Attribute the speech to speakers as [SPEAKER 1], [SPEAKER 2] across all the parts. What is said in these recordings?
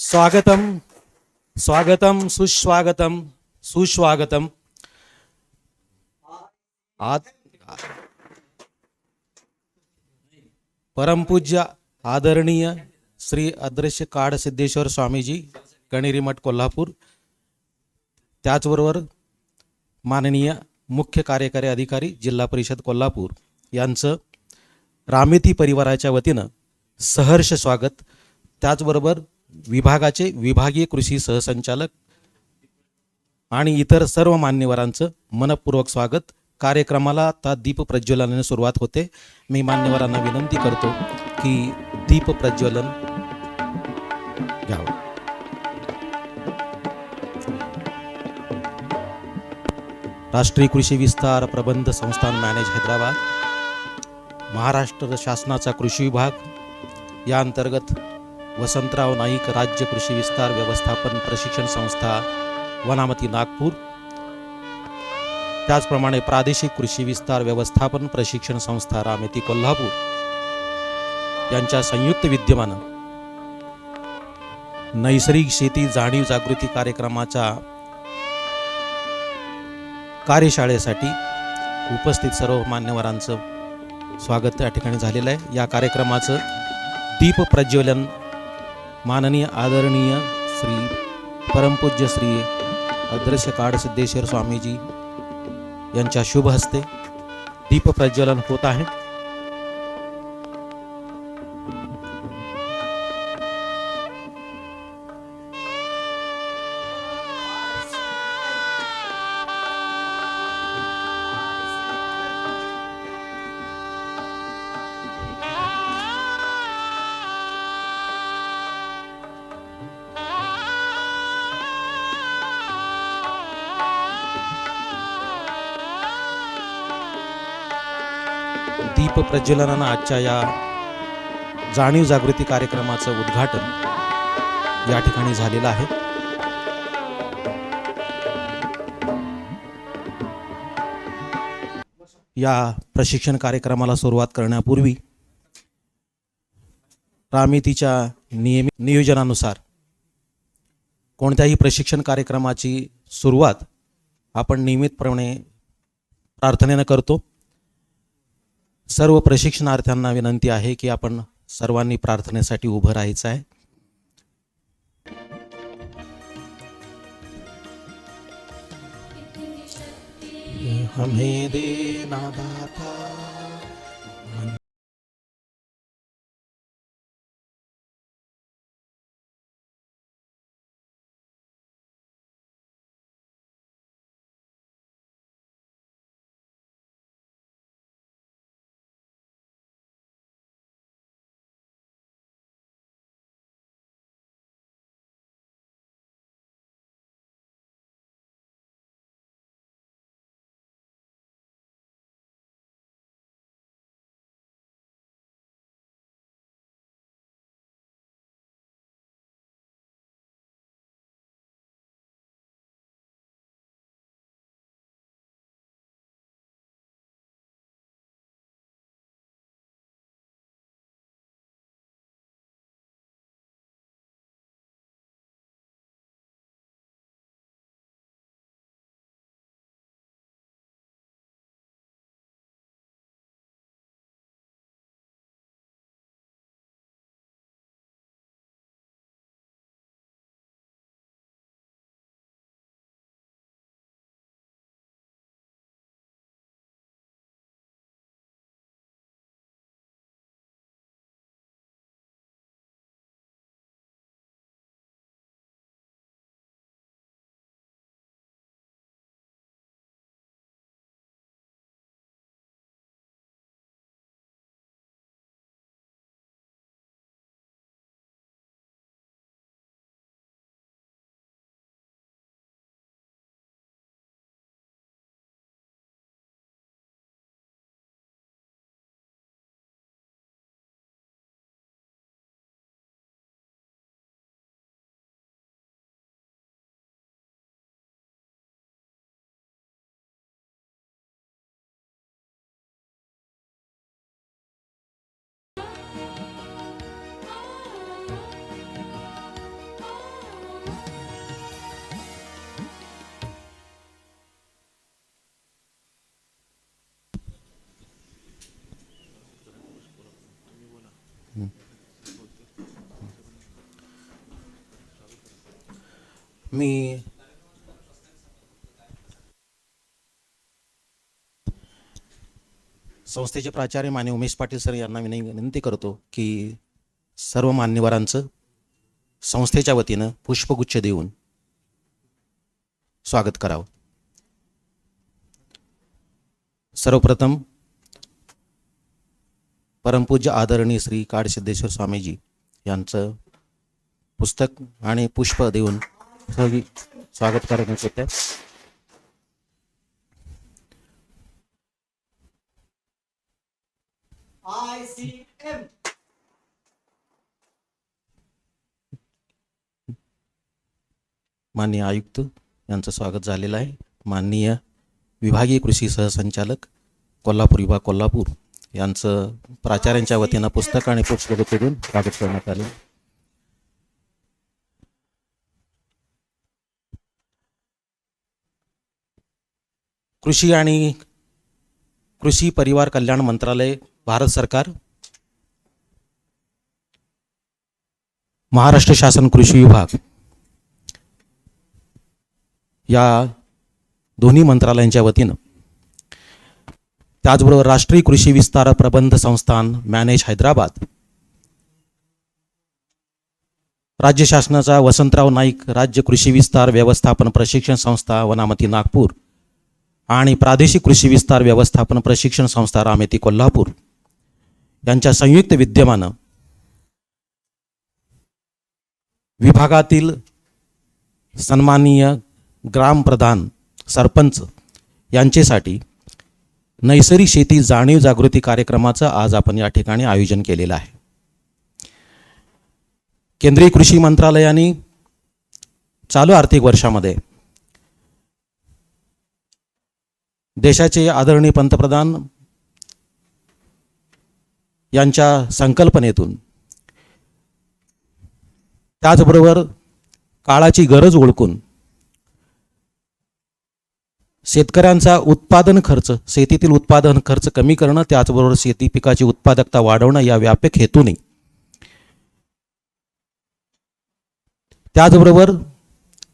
[SPEAKER 1] स्वागतम स्वागतम सुस्वागतम सुस्वागतम. आज परमपूज्य आदरणीय श्री अदृश्य काड सिद्धेश्वर स्वामीजी कणेरी मठ कोल्हापूर, त्याचबरोबर माननीय मुख्य कार्यकारी अधिकारी जिल्हा परिषद कोल्हापूर यांचं रामेती परिवाराच्या वतीनं सहर्ष स्वागत. त्याचबरोबर विभागाचे विभागीय कृषी सहसंचालक आणि इतर सर्व मान्यवरांचं मनपूर्वक स्वागत. कार्यक्रमाला आता दीप प्रज्वलनाने सुरुवात होते. मी मान्यवरांना विनंती करतो की दीप प्रज्वलन घ्यावं. राष्ट्रीय कृषी विस्तार प्रबंध संस्थान मॅनेज हैदराबाद, महाराष्ट्र शासनाचा कृषी विभाग या अंतर्गत वसंतराव नाईक राज्य कृषी विस्तार व्यवस्थापन प्रशिक्षण संस्था वनामती नागपूर, त्याचप्रमाणे प्रादेशिक कृषी विस्तार व्यवस्थापन प्रशिक्षण संस्था रामेती कोल्हापूर यांच्या संयुक्त विद्यमानं नैसर्गिक शेती जाणीव जागृती कार्यक्रमाच्या कार्यशाळेसाठी उपस्थित सर्व मान्यवरांचं स्वागत या ठिकाणी झालेलं आहे. या कार्यक्रमाचं दीप प्रज्वलन माननीय आदरणीय श्री परमपूज्य श्री अदृश्य काड सिद्धेश्वर स्वामीजी यांच्या शुभ हस्ते दीप प्रज्वलन होत आहे. दीप प्रज्वलनानं आजच्या या जाणीव जागृती कार्यक्रमाचं उद्घाटन या ठिकाणी झालेलं आहे. या प्रशिक्षण कार्यक्रमाला सुरुवात करण्यापूर्वी रामेतीच्या नियमित नियोजनानुसार कोणत्याही प्रशिक्षण कार्यक्रमाची सुरुवात आपण नियमितपणे प्रार्थनेनं करतो. सर्व प्रशिक्षणार्थ्यांना विनंती आहे की आपण सर्वांनी प्रार्थनेसाठी उभं राहायचं आहे. हमें देना दाता मी संस्थेचे प्राचार्य मान्य उमेश पाटील सर यांना विनंती करतो की सर्व मान्यवरांचं संस्थेच्या वतीनं पुष्पगुच्छ देऊन स्वागत करावं. सर्वप्रथम परमपूज्य आदरणीय श्री काडसिद्धेश्वर स्वामीजी यांचं पुस्तक आणि पुष्प देऊन स्वागत करण्यात येते.
[SPEAKER 2] ICM.
[SPEAKER 1] माननीय आयुक्त यांचं स्वागत झालेलं आहे. माननीय विभागीय कृषी सहसंचालक कोल्हापूर विभाग कोल्हापूर यांचं प्राचार्यांच्या वतीनं पुस्तक आणि पुष्पगुच्छ देऊन स्वागत करण्यात आले. कृषी आणि कृषी परिवार कल्याण मंत्रालय, भारत सरकार, महाराष्ट्र शासन कृषी विभाग या दोन्ही मंत्रालयांच्या वतीनं, त्याचबरोबर राष्ट्रीय कृषी विस्तार प्रबंध संस्थान मॅनेज हैदराबाद, राज्य शासनाचा वसंतराव नाईक राज्य कृषी विस्तार व्यवस्थापन प्रशिक्षण संस्था वनामती नागपूर आणि प्रादेशिक कृषी विस्तार व्यवस्थापन प्रशिक्षण संस्था रामेती कोल्हापूर यांच्या संयुक्त विद्यमानं विभागातील सन्माननीय ग्रामप्रधान, सरपंच यांचेसाठी नैसर्गिक शेती जाणीव जागृती कार्यक्रमाचं आज आपण या ठिकाणी आयोजन केलेलं आहे. केंद्रीय कृषी मंत्रालयाने चालू आर्थिक वर्षामध्ये देशाचे आदरणीय पंतप्रधान यांच्या संकल्पनेतून, त्याचबरोबर काळाची गरज ओळखून शेतकऱ्यांचा उत्पादन खर्च, शेतीतील उत्पादन खर्च कमी करणं, त्याचबरोबर शेती पिकाची उत्पादकता वाढवणं या व्यापक हेतूने, त्याचबरोबर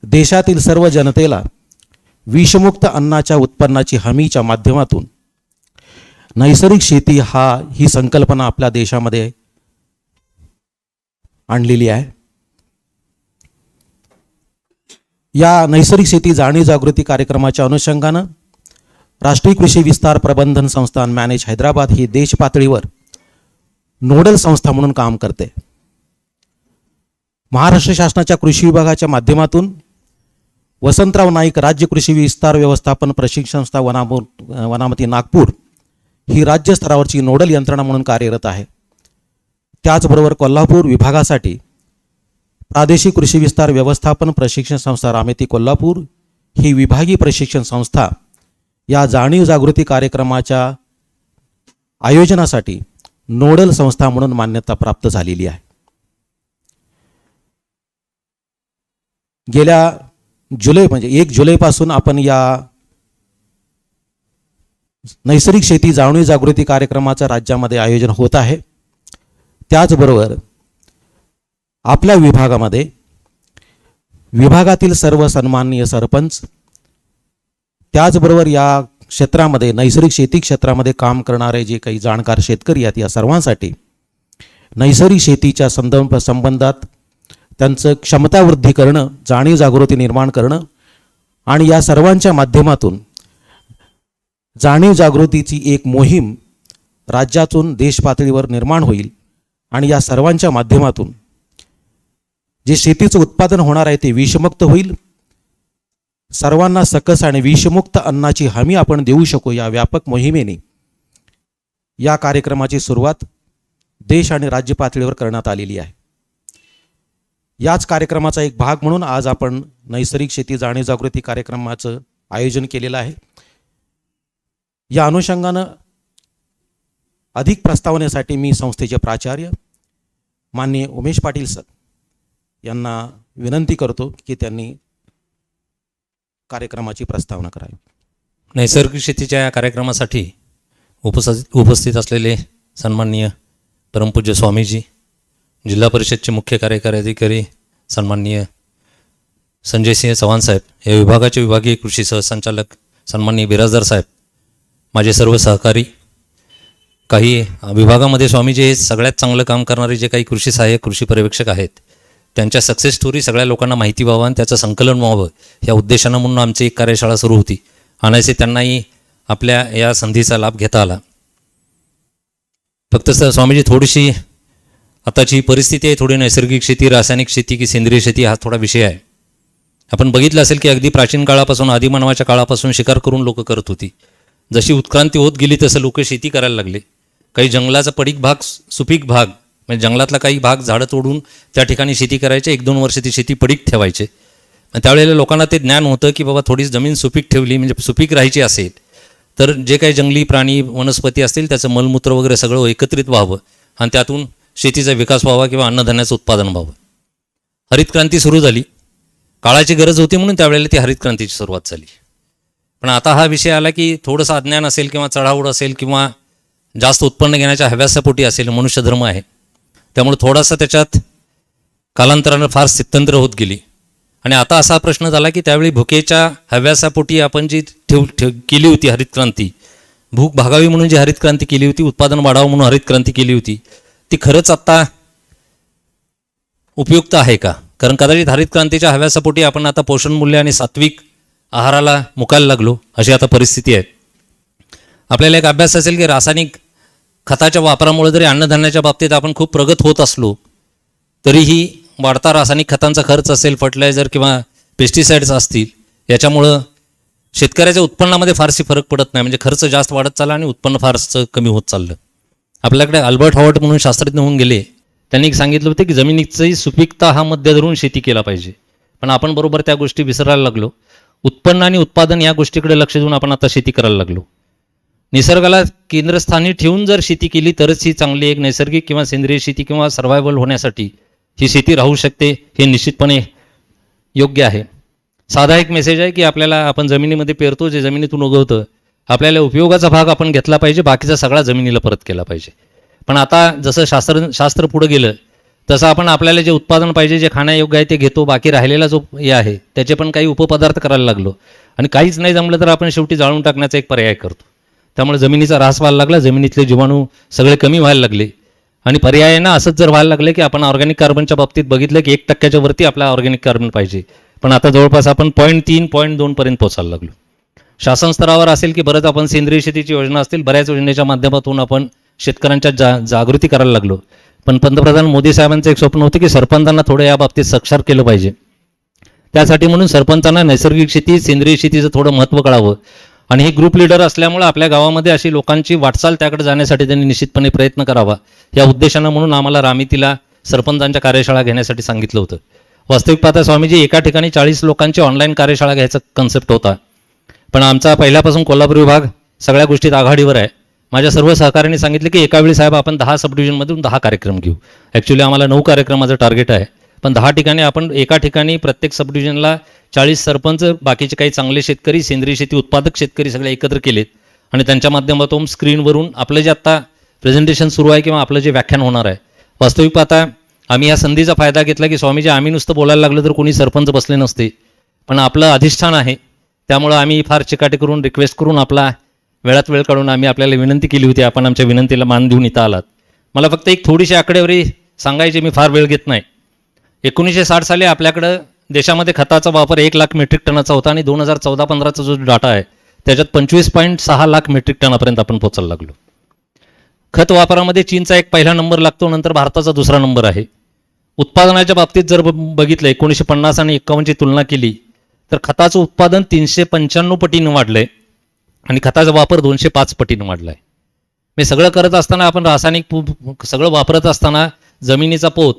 [SPEAKER 1] देशातील सर्व जनतेला विषमुक्त अन्नाच्या उत्पन्नाची हमीच्या माध्यमातून नैसर्गिक शेती ही संकल्पना आपल्या देशामध्ये आणलेली आहे. या नैसर्गिक शेती जाणीव जागृती कार्यक्रमाच्या अनुषंगानं राष्ट्रीय कृषी विस्तार प्रबंधन संस्थान मॅनेज हैदराबाद ही देश पातळीवर नोडल संस्था म्हणून काम करते. महाराष्ट्र शासनाच्या कृषी विभागाच्या माध्यमातून वसंतराव नाईक राज्य कृषी विस्तार व्यवस्थापन प्रशिक्षण संस्था वनामती नागपूर ही राज्य स्तरावरची नोडल यंत्रणा म्हणून कार्यरत आहे. त्याचबरोबर कोल्हापूर विभागासाठी प्रादेशिक कृषी विस्तार व्यवस्थापन प्रशिक्षण संस्था रामेती कोल्हापूर ही विभागीय प्रशिक्षण संस्था या जाणीव जागृती कार्यक्रमाच्या आयोजनासाठी नोडल संस्था म्हणून मान्यता प्राप्त झालेली आहे. गेल्या जुलै म्हणजे 1 जुलैपासून आपण या नैसर्गिक शेती जाणीव जागृती कार्यक्रमाचं राज्यामध्ये आयोजन होत आहे. त्याचबरोबर आपल्या विभागामध्ये विभागातील सर्व सन्माननीय सरपंच, त्याचबरोबर या क्षेत्रामध्ये नैसर्गिक शेती क्षेत्रामध्ये काम करणारे जे काही जाणकार शेतकरी आहेत, या सर्वांसाठी नैसर्गिक शेतीच्या संबंधात त्यांचं क्षमतावृद्धी करणं, जाणीव जागृती निर्माण करणं आणि या सर्वांच्या माध्यमातून जाणीव जागृतीची एक मोहीम राज्यातून देश पातळीवर निर्माण होईल आणि या सर्वांच्या माध्यमातून जे शेतीचं उत्पादन होणार आहे ते विषमुक्त होईल. सर्वांना सकस आणि विषमुक्त अन्नाची हमी आपण देऊ शकू. या व्यापक मोहिमेने या कार्यक्रमाची सुरुवात देश आणि राज्य पातळीवर करण्यात आलेली आहे. याच कार्यक्रमाचा एक भाग म्हणून आज आपण नैसर्गिक शेती जाणीव जागृती कार्यक्रमाचं आयोजन केलेलं आहे. या अनुषंगानं अधिक प्रस्तावनेसाठी मी संस्थेचे प्राचार्य माननीय उमेश पाटील सर यांना विनंती करतो की त्यांनी कार्यक्रमाची प्रस्तावना करावी.
[SPEAKER 3] नैसर्गिक शेतीच्या या कार्यक्रमासाठी उपस्थित असलेले सन्माननीय परमपूज्य स्वामीजी, जिल्हा परिषदचे मुख्य कार्यकारी अधिकारी सन्माननीय संजयसिंह चव्हाण साहेब, या विभागाचे विभागीय कृषी सहसंचालक सन्माननीय बिराजदार साहेब, माझे सर्व सहकारी, काही विभागामध्ये स्वामीजी हे सगळ्यात चांगलं काम करणारे जे काही कृषी सहाय्यक कृषी पर्यवेक्षक आहेत, त्यांच्या सक्सेस स्टोरी सगळ्या लोकांना माहिती व्हावं आणि त्याचं संकलन व्हावं या उद्देशानं म्हणून आमची एक कार्यशाळा सुरू होती. अनायसे त्यांनाही आपल्या या संधीचा लाभ घेता आला. फक्त स्वामीजी थोडीशी आताची परिस्थिती आहे, थोडी नैसर्गिक शेती, रासायनिक शेती की सेंद्रिय शेती हा थोडा विषय आहे. आपण बघितलं असेल की अगदी प्राचीन काळापासून, आदिमानवाच्या काळापासून शिकार करून लोक करत होती. जशी उत्क्रांती होत गेली तसं लोक शेती करायला लागले. काही जंगलाचा पडीक भाग, सुपीक भाग, म्हणजे जंगलातला काही भाग झाडं तोडून त्या ठिकाणी शेती करायचे, 1-2 वर्ष ती शेती पडीक ठेवायचे. त्यावेळेला लोकांना ते ज्ञान होतं की बाबा थोडी जमीन सुपीक ठेवली म्हणजे सुपीक राहायची असेल तर जे काही जंगली प्राणी वनस्पती असतील त्याचं मलमूत्र वगैरे सगळं एकत्रित व्हावं आणि त्यातून शेतीचा विकास व्हावा किंवा अन्नधान्याचं उत्पादन व्हावं. हरित क्रांती सुरू झाली. काळाची गरज होती म्हणून त्यावेळेला ती हरित क्रांतीची सुरुवात झाली. पण आता हा विषय आला की थोडंसं अज्ञान असेल किंवा चढाओढ असेल किंवा जास्त उत्पन्न घेण्याच्या हव्यासापोटी असेल, मनुष्य धर्म आहे, त्यामुळे थोडासा त्याच्यात कालांतरानं फार स्थित्यंतर होत गेली. आणि आता असा प्रश्न झाला की त्यावेळी भुकेच्या हव्यासापोटी आपण जी केली होती हरित क्रांती, भूक भागावी म्हणून जी हरित क्रांती केली होती, उत्पादन वाढावं म्हणून हरित क्रांती केली होती, ती खरंच आत्ता उपयुक्त आहे का? कारण कदाचित हरित क्रांतीच्या हव्यासापोटी आपण आता पोषण मूल्य आणि सात्विक आहाराला मुकायला लागलो, अशी आता परिस्थिती आहे. आपल्याला एक अभ्यास असेल की रासायनिक खताच्या वापरामुळे जरी अन्नधान्याच्या बाबतीत आपण खूप प्रगत होत असलो तरीही वाढता रासायनिक खतांचा खर्च असेल, फर्टिलायझर किंवा पेस्टिसाइड्स असतील, याच्यामुळं शेतकऱ्याच्या उत्पन्नामध्ये फारशी फरक पडत नाही. म्हणजे खर्च जास्त वाढत चालला आणि उत्पन्न फारसं कमी होत चाललं. आपल्याकडे अल्बर्ट हॉवर्ट म्हणून शास्त्रज्ञ होऊन गेले, त्यांनी सांगितलं होतं की जमिनीची सुपीकता हा मध्य धरून शेती केला पाहिजे. पण आपण बरोबर त्या गोष्टी विसरायला लागलो. उत्पन्न आणि उत्पादन या गोष्टीकडे लक्ष देऊन आपण आता शेती करायला लागलो. निसर्गाला केंद्रस्थानी ठेवून जर शेती केली तरच ही चांगली एक नैसर्गिक किंवा सेंद्रिय शेती किंवा सर्व्हायव्हल होण्यासाठी ही शेती राहू शकते, हे निश्चितपणे योग्य आहे. साधा एक मेसेज आहे की आपल्याला, आपण जमिनीमध्ये पेरतो, जे जमिनीतून उगवतं, आपल्याला उपयोगाचा भाग आपण घेतला पाहिजे, बाकीचा सगळा जमिनीला परत केला पाहिजे. पण आता जसं शास्त्र पुढं गेलं तसं आपण आपल्याला जे उत्पादन पाहिजे, जे खाण्यायोग्य आहे ते घेतो, बाकी राहिलेला जो हे आहे त्याचे पण काही उपपदार्थ करायला लागलो आणि काहीच नाही जमलं तर आपण शेवटी जाळून टाकण्याचा एक पर्याय करतो. त्यामुळे जमिनीचा ऱ्हास व्हायला लागला, जमिनीतले जीवाणू सगळे कमी व्हायला लागले आणि पर्यायानं असंच जर व्हायला लागले की आपण ऑर्गॅनिक कार्बनच्या बाबतीत बघितलं की 1% वरती आपला ऑर्गॅनिक कार्बन पाहिजे, पण आता जवळपास आपण 0.3, 0.2 पर्यंत पोहोचायला लागलो. शासन स्तरावर असेल की बरंच आपण सेंद्रिय शेतीची योजना असतील, बऱ्याच योजनेच्या माध्यमातून आपण शेतकऱ्यांच्या जागृती करायला लागलो. पण पंतप्रधान मोदी साहेबांचं एक स्वप्न होतं की सरपंचांना थोडं या बाबतीत साक्षर केलं पाहिजे. त्यासाठी म्हणून सरपंचांना नैसर्गिक शेती, सेंद्रिय शेतीचं थोडं महत्त्व कळावं आणि हे ग्रुप लीडर असल्यामुळे आपल्या गावामध्ये अशी लोकांची वाटचाल त्याकडे जाण्यासाठी त्यांनी निश्चितपणे प्रयत्न करावा, या उद्देशानं म्हणून आम्हाला रामितीला सरपंचांच्या कार्यशाळा घेण्यासाठी सांगितलं होतं. वास्तविक पाहता स्वामीजी एका ठिकाणी 40 लोकांची ऑनलाईन कार्यशाळा घ्यायचा कन्सेप्ट होता, पण आमचा पहिल्यापासून कोल्हापूर विभाग सगळ्या गोष्टीत आघाडीवर आहे. माझ्या सर्व सहकाऱ्यांनी सांगितलं की एकावेळी साहेब आपण 10 सबडिव्हिजनमधून 10 कार्यक्रम घेऊ. ॲक्च्युली आम्हाला 9 कार्यक्रमाचं टार्गेट आहे, पण 10 ठिकाणी आपण एका ठिकाणी प्रत्येक सबडिव्हिजनला 40 सरपंच, बाकीचे काही चांगले शेतकरी, सेंद्रिय शेती उत्पादक शेतकरी सगळे एकत्र केलेत आणि त्यांच्या माध्यमातून स्क्रीनवरून आपलं जे आत्ता प्रेझेंटेशन सुरू आहे किंवा आपलं जे व्याख्यान होणार आहे, वास्तविक पाहता आम्ही या संधीचा फायदा घेतला की स्वामीजी आम्ही नुसतं बोलायला लागलं तर कोणी सरपंच बसले नसते, पण आपलं अधिष्ठान आहे त्यामुळं आम्ही फार चिकाटी करून रिक्वेस्ट करून आपला वेळात वेळ काढून आम्ही आपल्याला विनंती केली होती. आपण आमच्या विनंतीला मान देऊन इथं आलात. मला फक्त एक थोडीशी आकडेवारी सांगायची, मी फार वेळ घेत नाही. 1960 साली आपल्याकडं देशामध्ये खताचा वापर 1 लाख मेट्रिक टनाचा होता आणि 2014-15चा जो डाटा आहे त्याच्यात 25.6 लाख मेट्रिक टनापर्यंत आपण पोचायला लागलो. खत वापरामध्ये चीनचा एक पहिला नंबर लागतो, नंतर भारताचा दुसरा नंबर आहे. उत्पादनाच्या बाबतीत जर बघितलं 1950 आणि 51ची तुलना केली तर खताचं उत्पादन 395 पटीनं वाढलं आहे आणि खताचा वापर 205 पटीनं वाढला आहे. मी सगळं करत असताना, आपण रासायनिक सगळं वापरत असताना जमिनीचा पोत,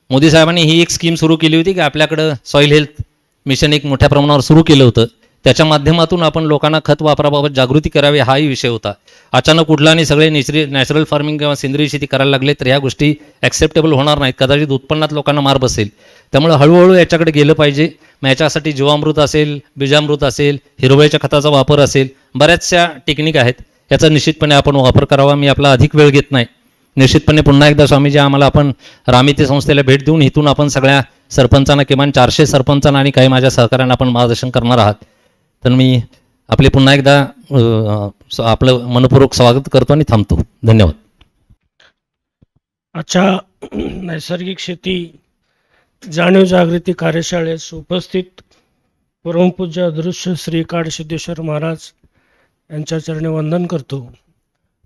[SPEAKER 3] मोदी साहेबांनी ही एक स्कीम सुरू केली होती की आपल्याकडं सॉईल हेल्थ मिशन एक मोठ्या प्रमाणावर सुरू केलं होतं. त्याच्या माध्यमातून आपण लोकांना खत वापराबाबत जागृती करावी, हाही विषय होता. अचानक कुठला आणि सगळे नॅचरल फार्मिंग किंवा सेंद्रिय शेती करायला लागले तर ह्या गोष्टी ॲक्सेप्टेबल होणार नाहीत, कदाचित उत्पन्नात लोकांना मार बसेल. त्यामुळे हळूहळू याच्याकडे गेलं पाहिजे. मग याच्यासाठी जीवामृत असेल, बीजामृत असेल, हिरवळीच्या खताचा वापर असेल, बऱ्याचशा टेक्निक आहेत, याचा निश्चितपणे आपण वापर करावा. मी आपला अधिक वेळ घेत नाही. निश्चितपणे पुन्हा एकदा स्वामीजी आम्हाला आपण रामिती संस्थेला भेट देऊन इथून आपण सगळ्या सरपंचांना किमान 400 सरपंचांना आणि काही माझ्या सहकाऱ्यांना आपण मार्गदर्शन करणार आहात. तर मी आपले पुन्हा एकदा आपलं मनपूर्वक स्वागत करतो आणि थांबतो. धन्यवाद.
[SPEAKER 4] आजच्या नैसर्गिक शेती जाणीव जागृती कार्यशाळेस उपस्थित परमपूज्य अदृश्य श्री काडसिद्धेश्वर महाराज यांच्या चरणी वंदन करतो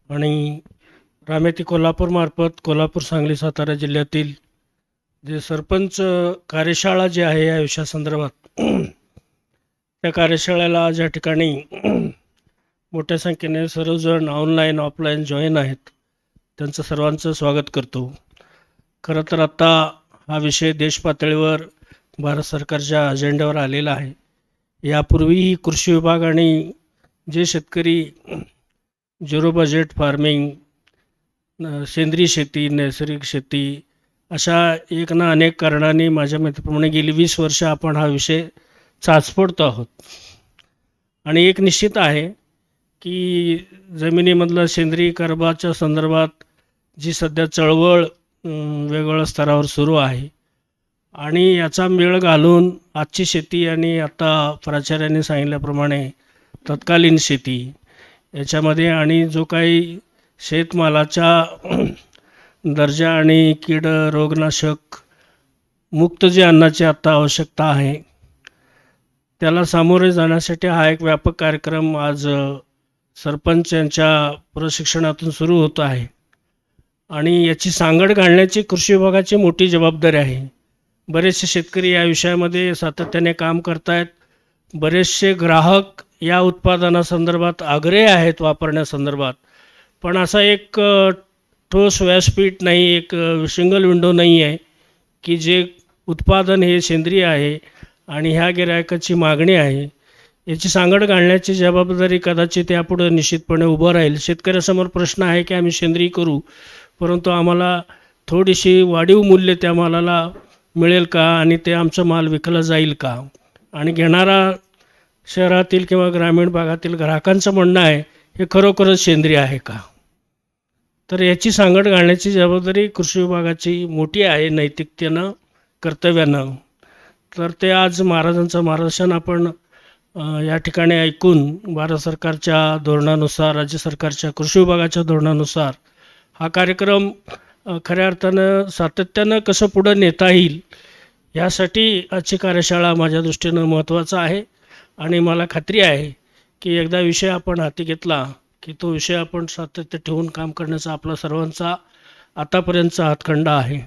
[SPEAKER 4] आणि रामेती कोल्हापूरमार्फत कोल्हापूर, सांगली, सातारा जिल्ह्यातील जे सरपंच कार्यशाळा जी आहे या विषयासंदर्भात त्या कार्यशाळेला आज या ठिकाणी मोठ्या संख्येने सर्वजण ऑनलाईन ऑफलाईन जॉईन आहेत. त्यांचं सर्वांचं स्वागत करतो. खरं तर आत्ता हा विषय देशपातळीवर भारत सरकारच्या अजेंड्यावर आलेला आहे. यापूर्वीही कृषी विभाग आणि जे शेतकरी झिरो बजेट फार्मिंग, सेंद्रिय शेती, नैसर्गिक शेती अशा एक ना अनेक कारणांनी माझ्या मताप्रमाणे गेली 20 वर्ष आपण हा विषय चाचपडतो आहोत. आणि एक निश्चित आहे की जमिनीमधलं सेंद्रिय कर्बाच्या संदर्भात जी सध्या चळवळ वेगवेगळ्या स्तरावर सुरू आहे आणि याचा मेळ घालून आजची शेती आणि आता प्राचार्यांनी सांगितल्याप्रमाणे तत्कालीन शेती याच्यामध्ये आणि जो काही शेतमालाच्या दर्जा आणि कीड रोगनाशक मुक्त जे अन्नाची आत्ता आवश्यकता आहे त्याला सामोरे जाण्यासाठी हा एक व्यापक कार्यक्रम आज सरपंच यांच्या प्रशिक्षणातून सुरू होत आहे आणि याची सांगड घालण्याची कृषी विभागाची मोठी जबाबदारी आहे. बरेचसे शेतकरी या विषयामध्ये सातत्याने काम करत आहेत. बरेचसे ग्राहक या उत्पादनासंदर्भात आग्रही आहेत वापरण्यासंदर्भात, पण असा एक ठोस व्यासपीठ नाही, एक सिंगल विंडो नाही आहे की जे उत्पादन हे सेंद्रिय आहे आणि ह्या गिरायकाची मागणी आहे याची सांगड घालण्याची जबाबदारी कदाचित यापुढे निश्चितपणे उभं राहील. शेतकऱ्यासमोर प्रश्न आहे की आम्ही सेंद्रिय करू, परंतु आम्हाला थोडीशी वाढीव मूल्य त्या मालाला मिळेल का आणि ते आमचं माल विकला जाईल का, आणि घेणारा शहरातील किंवा ग्रामीण भागातील ग्राहकांचं म्हणणं आहे हे खरोखरच सेंद्रिय आहे का. तर याची सांगड घालण्याची जबाबदारी कृषी विभागाची मोठी आहे नैतिकतेनं, कर्तव्यानं. तर ते आज महाराजांचं मार्गदर्शन आपण या ठिकाणी ऐकून भारत सरकारच्या धोरणानुसार, राज्य सरकारच्या कृषी विभागाच्या धोरणानुसार हा कार्यक्रम खऱ्या अर्थानं सातत्यानं कसं पुढं नेता येईल यासाठी आजची कार्यशाळा माझ्या दृष्टीनं महत्त्वाचा आहे. आणि मला खात्री आहे की एकदा विषय आपण हाती घेतला की तो विषय आपण सातत्य ठेवून काम करण्याचा आपला सर्वांचा आतापर्यंतचा हातखंडा आहे.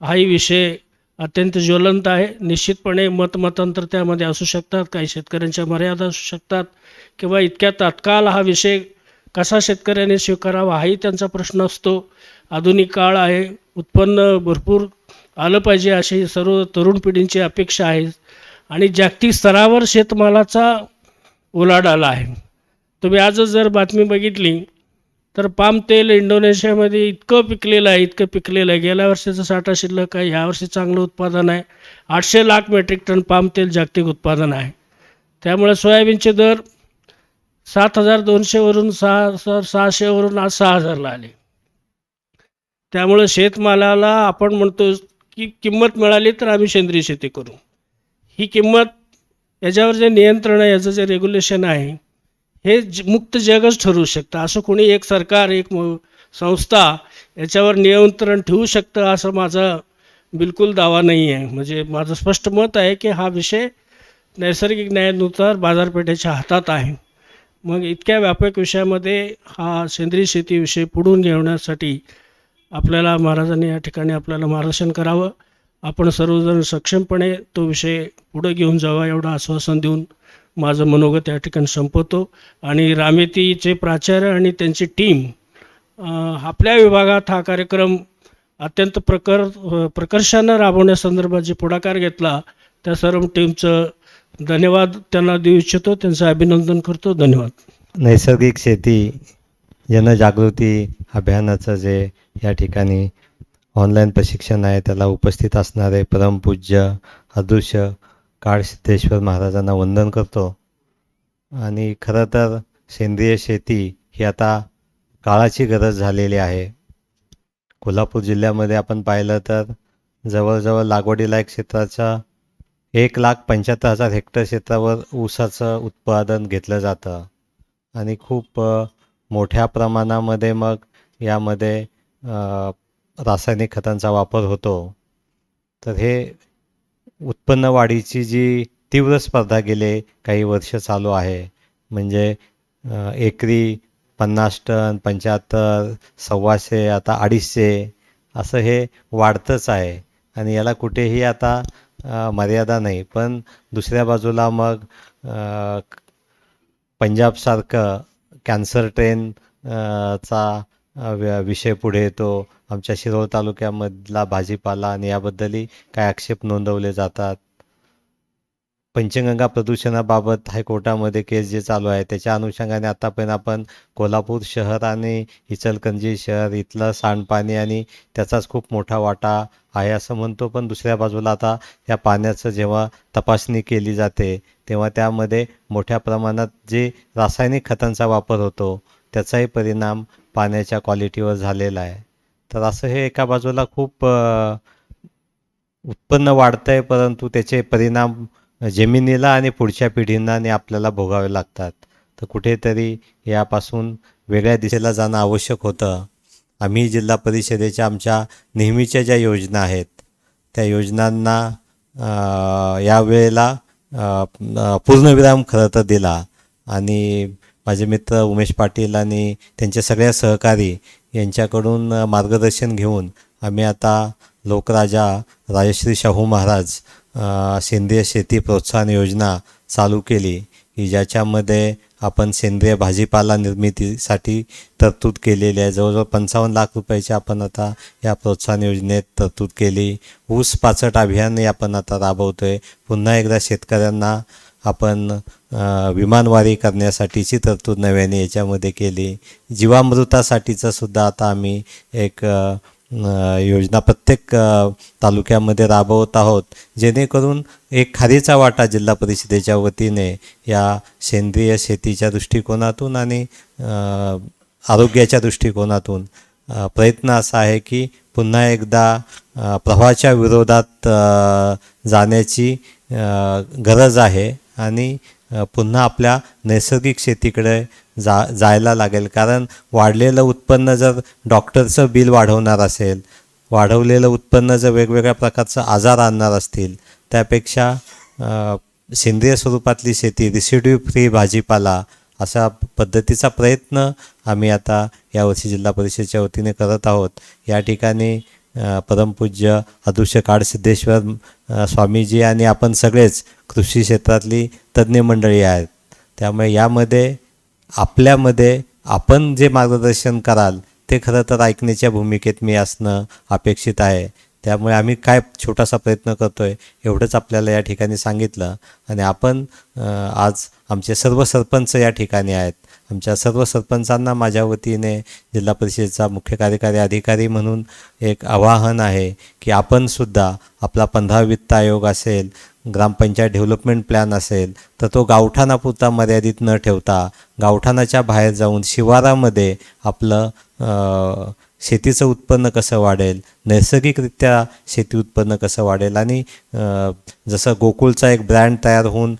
[SPEAKER 4] हाही विषय अत्यंत ज्वलंत आहे. निश्चितपणे मतमतांतर त्यामध्ये असू शकतात, काही शेतकऱ्यांच्या मर्यादा असू शकतात किंवा इतक्या तात्काळ हा विषय कसा शेतकऱ्यांनी स्वीकारावा हाही त्यांचा प्रश्न असतो. आधुनिक काळ आहे, उत्पन्न भरपूर आलं पाहिजे अशी सर्व तरुण पिढींची अपेक्षा आहे आणि जागतिक स्तरावर शेतमालाचा उलाढाल आहे. तुम्ही आजच जर बातमी बघितली तर पाम तेल इंडोनेशियामध्ये इतकं पिकलेलं आहे. गेल्या वर्षीचं साठा शिल्लक आहे, ह्यावर्षी चांगलं उत्पादन आहे. 800 लाख मेट्रिक टन पाम तेल जागतिक उत्पादन आहे. त्यामुळे सोयाबीनचे दर 7,200 वरून 600 वरून आज 6,000ला आले. त्यामुळे शेतमालाला आपण म्हणतो की किंमत मिळाली तर आम्ही सेंद्रिय शेती करू. ही किंमत, याच्यावर जे नियंत्रण आहे, याचं जे रेग्युलेशन आहे हे मुक्त जगच ठरवू शकतं. असं कोणी एक सरकार, एक संस्था याच्यावर नियंत्रण ठेवू शकतं असं माझा बिलकुल दावा नाही आहे. म्हणजे माझं स्पष्ट मत आहे की हा विषय नैसर्गिक न्यायानुसार बाजारपेठेच्या हातात आहे. मग इतक्या व्यापक विषयामध्ये हा सेंद्रिय शेती विषय पुढून घेण्यासाठी आपल्याला महाराजांनी या ठिकाणी आपल्याला मार्गदर्शन करावं. आपण सर्वजण सक्षमपणे तो विषय पुढे घेऊन जावा एवढं आश्वासन देऊन माझं मनोगत या ठिकाणी संपवतो. आणि रामेतीचे प्राचार्य आणि त्यांची टीम आपल्या विभागात हा कार्यक्रम अत्यंत प्रकर्षानं राबवण्यासंदर्भात जे पुढाकार घेतला त्या सर्व टीमचं धन्यवाद त्यांना देऊ इच्छितो, त्यांचं अभिनंदन करतो. धन्यवाद.
[SPEAKER 5] नैसर्गिक शेती जनजागृती अभियानाचं जे या ठिकाणी ऑनलाईन प्रशिक्षण आहे त्याला उपस्थित असणारे परमपूज्य अदृश्य काडसिद्धेश्वर महाराजांना वंदन करतो. आणि खरं तर सेंद्रिय शेती ही आता काळाची गरज झालेली आहे. कोल्हापूर जिल्ह्यामध्ये आपण पाहिलं तर जवळजवळ लागवडीलायक क्षेत्राच्या 1,75,000 हेक्टर क्षेत्रावर ऊसाचं उत्पादन घेतलं जातं आणि खूप मोठ्या प्रमाणामध्ये मग यामध्ये रासायनिक खतांचा वापर होतो. तर हे उत्पन्न वाढीची जी तीव्र स्पर्धा गेले काही वर्ष चालू आहे, म्हणजे एकरी 50 टन, 75, 125, आता 250 असं हे वाढतंच आहे आणि याला कुठेही आता मर्यादा नाही. पण दुसऱ्या बाजूला मग पंजाबसारखं कॅन्सर ट्रेन चा विषय पुढे येतो. आमच्या शिरोळ तालुक्यामधला भाजीपाला आणि याबद्दलही काय आक्षेप नोंदवले जातात. पंचगंगा प्रदूषणाबाबत हायकोर्टामध्ये केस जे चालू आहे त्याच्या अनुषंगाने आतापर्यंत आपण कोल्हापूर शहर आणि इचलकरंजी शहर इथलं सांडपाणी आणि त्याचाच खूप मोठा वाटा आहे असं म्हणतो. पण दुसऱ्या बाजूला आता या पाण्याचं जेव्हा तपासणी केली जाते तेव्हा त्यामध्ये मोठ्या प्रमाणात जे रासायनिक खतांचा वापर होतो त्याचाही परिणाम पाण्याच्या क्वालिटीवर झालेला आहे. तर असं हे एका बाजूला खूप उत्पन्न वाढतं आहे, परंतु त्याचे परिणाम जमिनीला आणि पुढच्या पिढींना आणि आपल्याला भोगावे लागतात. तर कुठेतरी यापासून वेगळ्या दिशेला जाणं आवश्यक होतं. आम्ही जिल्हा परिषदेच्या आमच्या नेहमीच्या ज्या योजना आहेत त्या योजनांना यावेळेला पूर्णविराम खरं तर दिला आणि माझे मित्र उमेश पाटील आणि त्यांचे सगळ्या सहकारी यांच्याकडून मार्गदर्शन घेऊन आम्ही आता लोकराजा राजश्री शाहू महाराज सेंद्रिय शेती प्रोत्साहन योजना चालू केली की ज्याच्यामध्ये आपण सेंद्रिय भाजीपाला निर्मितीसाठी तरतूद केलेली आहे. जवळजवळ 55 लाख रुपयाची आपण आता या प्रोत्साहन योजनेत तरतूद केली. ऊस पाचट अभियानही आपण आता राबवतो आहे. पुन्हा एकदा शेतकऱ्यांना आपण विमानवारी करण्यासाठीची तरतूद नव्याने याच्यामध्ये केली. जीवामृतासाठीचं सुद्धा आता आम्ही एक योजना प्रत्येक तालुक्यामध्ये राबवत आहोत, जेणेकरून एक खारीचा वाटा जिल्हा परिषदेच्या वतीने या सेंद्रिय शेतीच्या दृष्टिकोनातून आणि आरोग्याच्या दृष्टिकोनातून प्रयत्न असा आहे की पुन्हा एकदा प्रवाहाच्या विरोधात जाण्याची गरज आहे आणि पुन्हा आपल्या नैसर्गिक शेतीकडे जायला लागेल. कारण वाढलेलं उत्पन्न जर डॉक्टरचं बिल वाढवणार असेल, वाढवलेलं उत्पन्न जर वेगवेगळ्या प्रकारचं आजार आणणार असतील, त्यापेक्षा सेंद्रिय स्वरूपातली शेती, रेसिड्यू फ्री भाजीपाला अशा पद्धतीचा प्रयत्न आम्ही आता यावर्षी जिल्हा परिषदेच्या वतीने करत आहोत. या ठिकाणी परमपूज्य अदृश्य काळसिद्धेश्वर स्वामीजी आणि आपण सगळेच कृषी क्षेत्रातली तज्ज्ञ मंडळी आहेत. त्यामुळे यामध्ये आपल्यामध्ये आपण जे मार्गदर्शन कराल ते खरं तर ऐकण्याच्या भूमिकेत मी असणं अपेक्षित आहे. त्यामुळे आम्ही काय छोटासा प्रयत्न करतो आहे एवढंच आपल्याला या ठिकाणी सांगितलं आणि आपण आज आमचे सर्व सरपंच या ठिकाणी आहेत. आमच्या सर्व सरपंचांना माझ्या वतीने जिल्हा परिषदेचा मुख्य कार्यकारी अधिकारी म्हणून एक आवाहन आहे की आपणसुद्धा आपला 15 वित्त आयोग असेल, ग्रामपंचायत डेव्हलपमेंट प्लॅन असेल तर तो गावठाणापुरता मर्यादित न ठेवता गावठाणाच्या बाहेर जाऊन शिवारामध्ये आपलं शेतीचं उत्पन्न कसं वाढेल, नैसर्गिकरित्या शेती उत्पन्न कसं वाढेल आणि जसं गोकुळचा एक ब्रँड तयार होऊन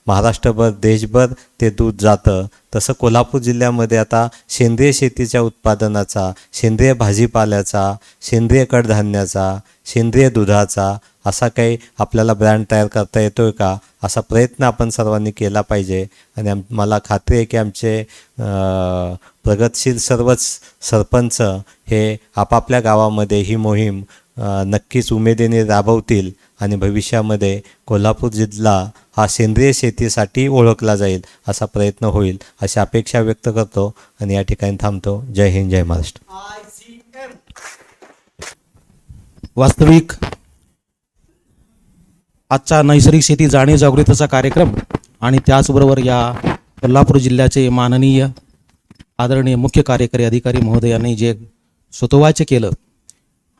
[SPEAKER 5] महाराष्ट्रभर देशभर ते दूध जातं, तसं कोल्हापूर जिल्ह्यामध्ये आता सेंद्रिय शेतीच्या उत्पादनाचा, सेंद्रिय भाजीपाल्याचा, सेंद्रिय कडधान्याचा, सेंद्रिय दुधाचा असा काही आपल्याला ब्रँड तयार करता येतो आहे का, असा प्रयत्न आपण सर्वांनी केला पाहिजे. आणि मला खात्री आहे की आमचे प्रगतशील सर्वच सरपंच हे आपापल्या गावामध्ये ही मोहीम नक्कीच उमेदीने राबवतील आणि भविष्यामध्ये कोल्हापूर जिल्हा हा सेंद्रिय शेतीसाठी ओळखला जाईल असा प्रयत्न होईल अशी अपेक्षा व्यक्त करतो आणि या ठिकाणी थांबतो. जय हिंद, जय महाराष्ट्र.
[SPEAKER 2] ICM.
[SPEAKER 1] वास्तविक आजचा नैसर्गिक शेती जाणीव जागृतीचा कार्यक्रम आणि त्याचबरोबर या कोल्हापूर जिल्ह्याचे माननीय आदरणीय मुख्य कार्यकारी अधिकारी महोदयांनी जे सुतोवाच केलं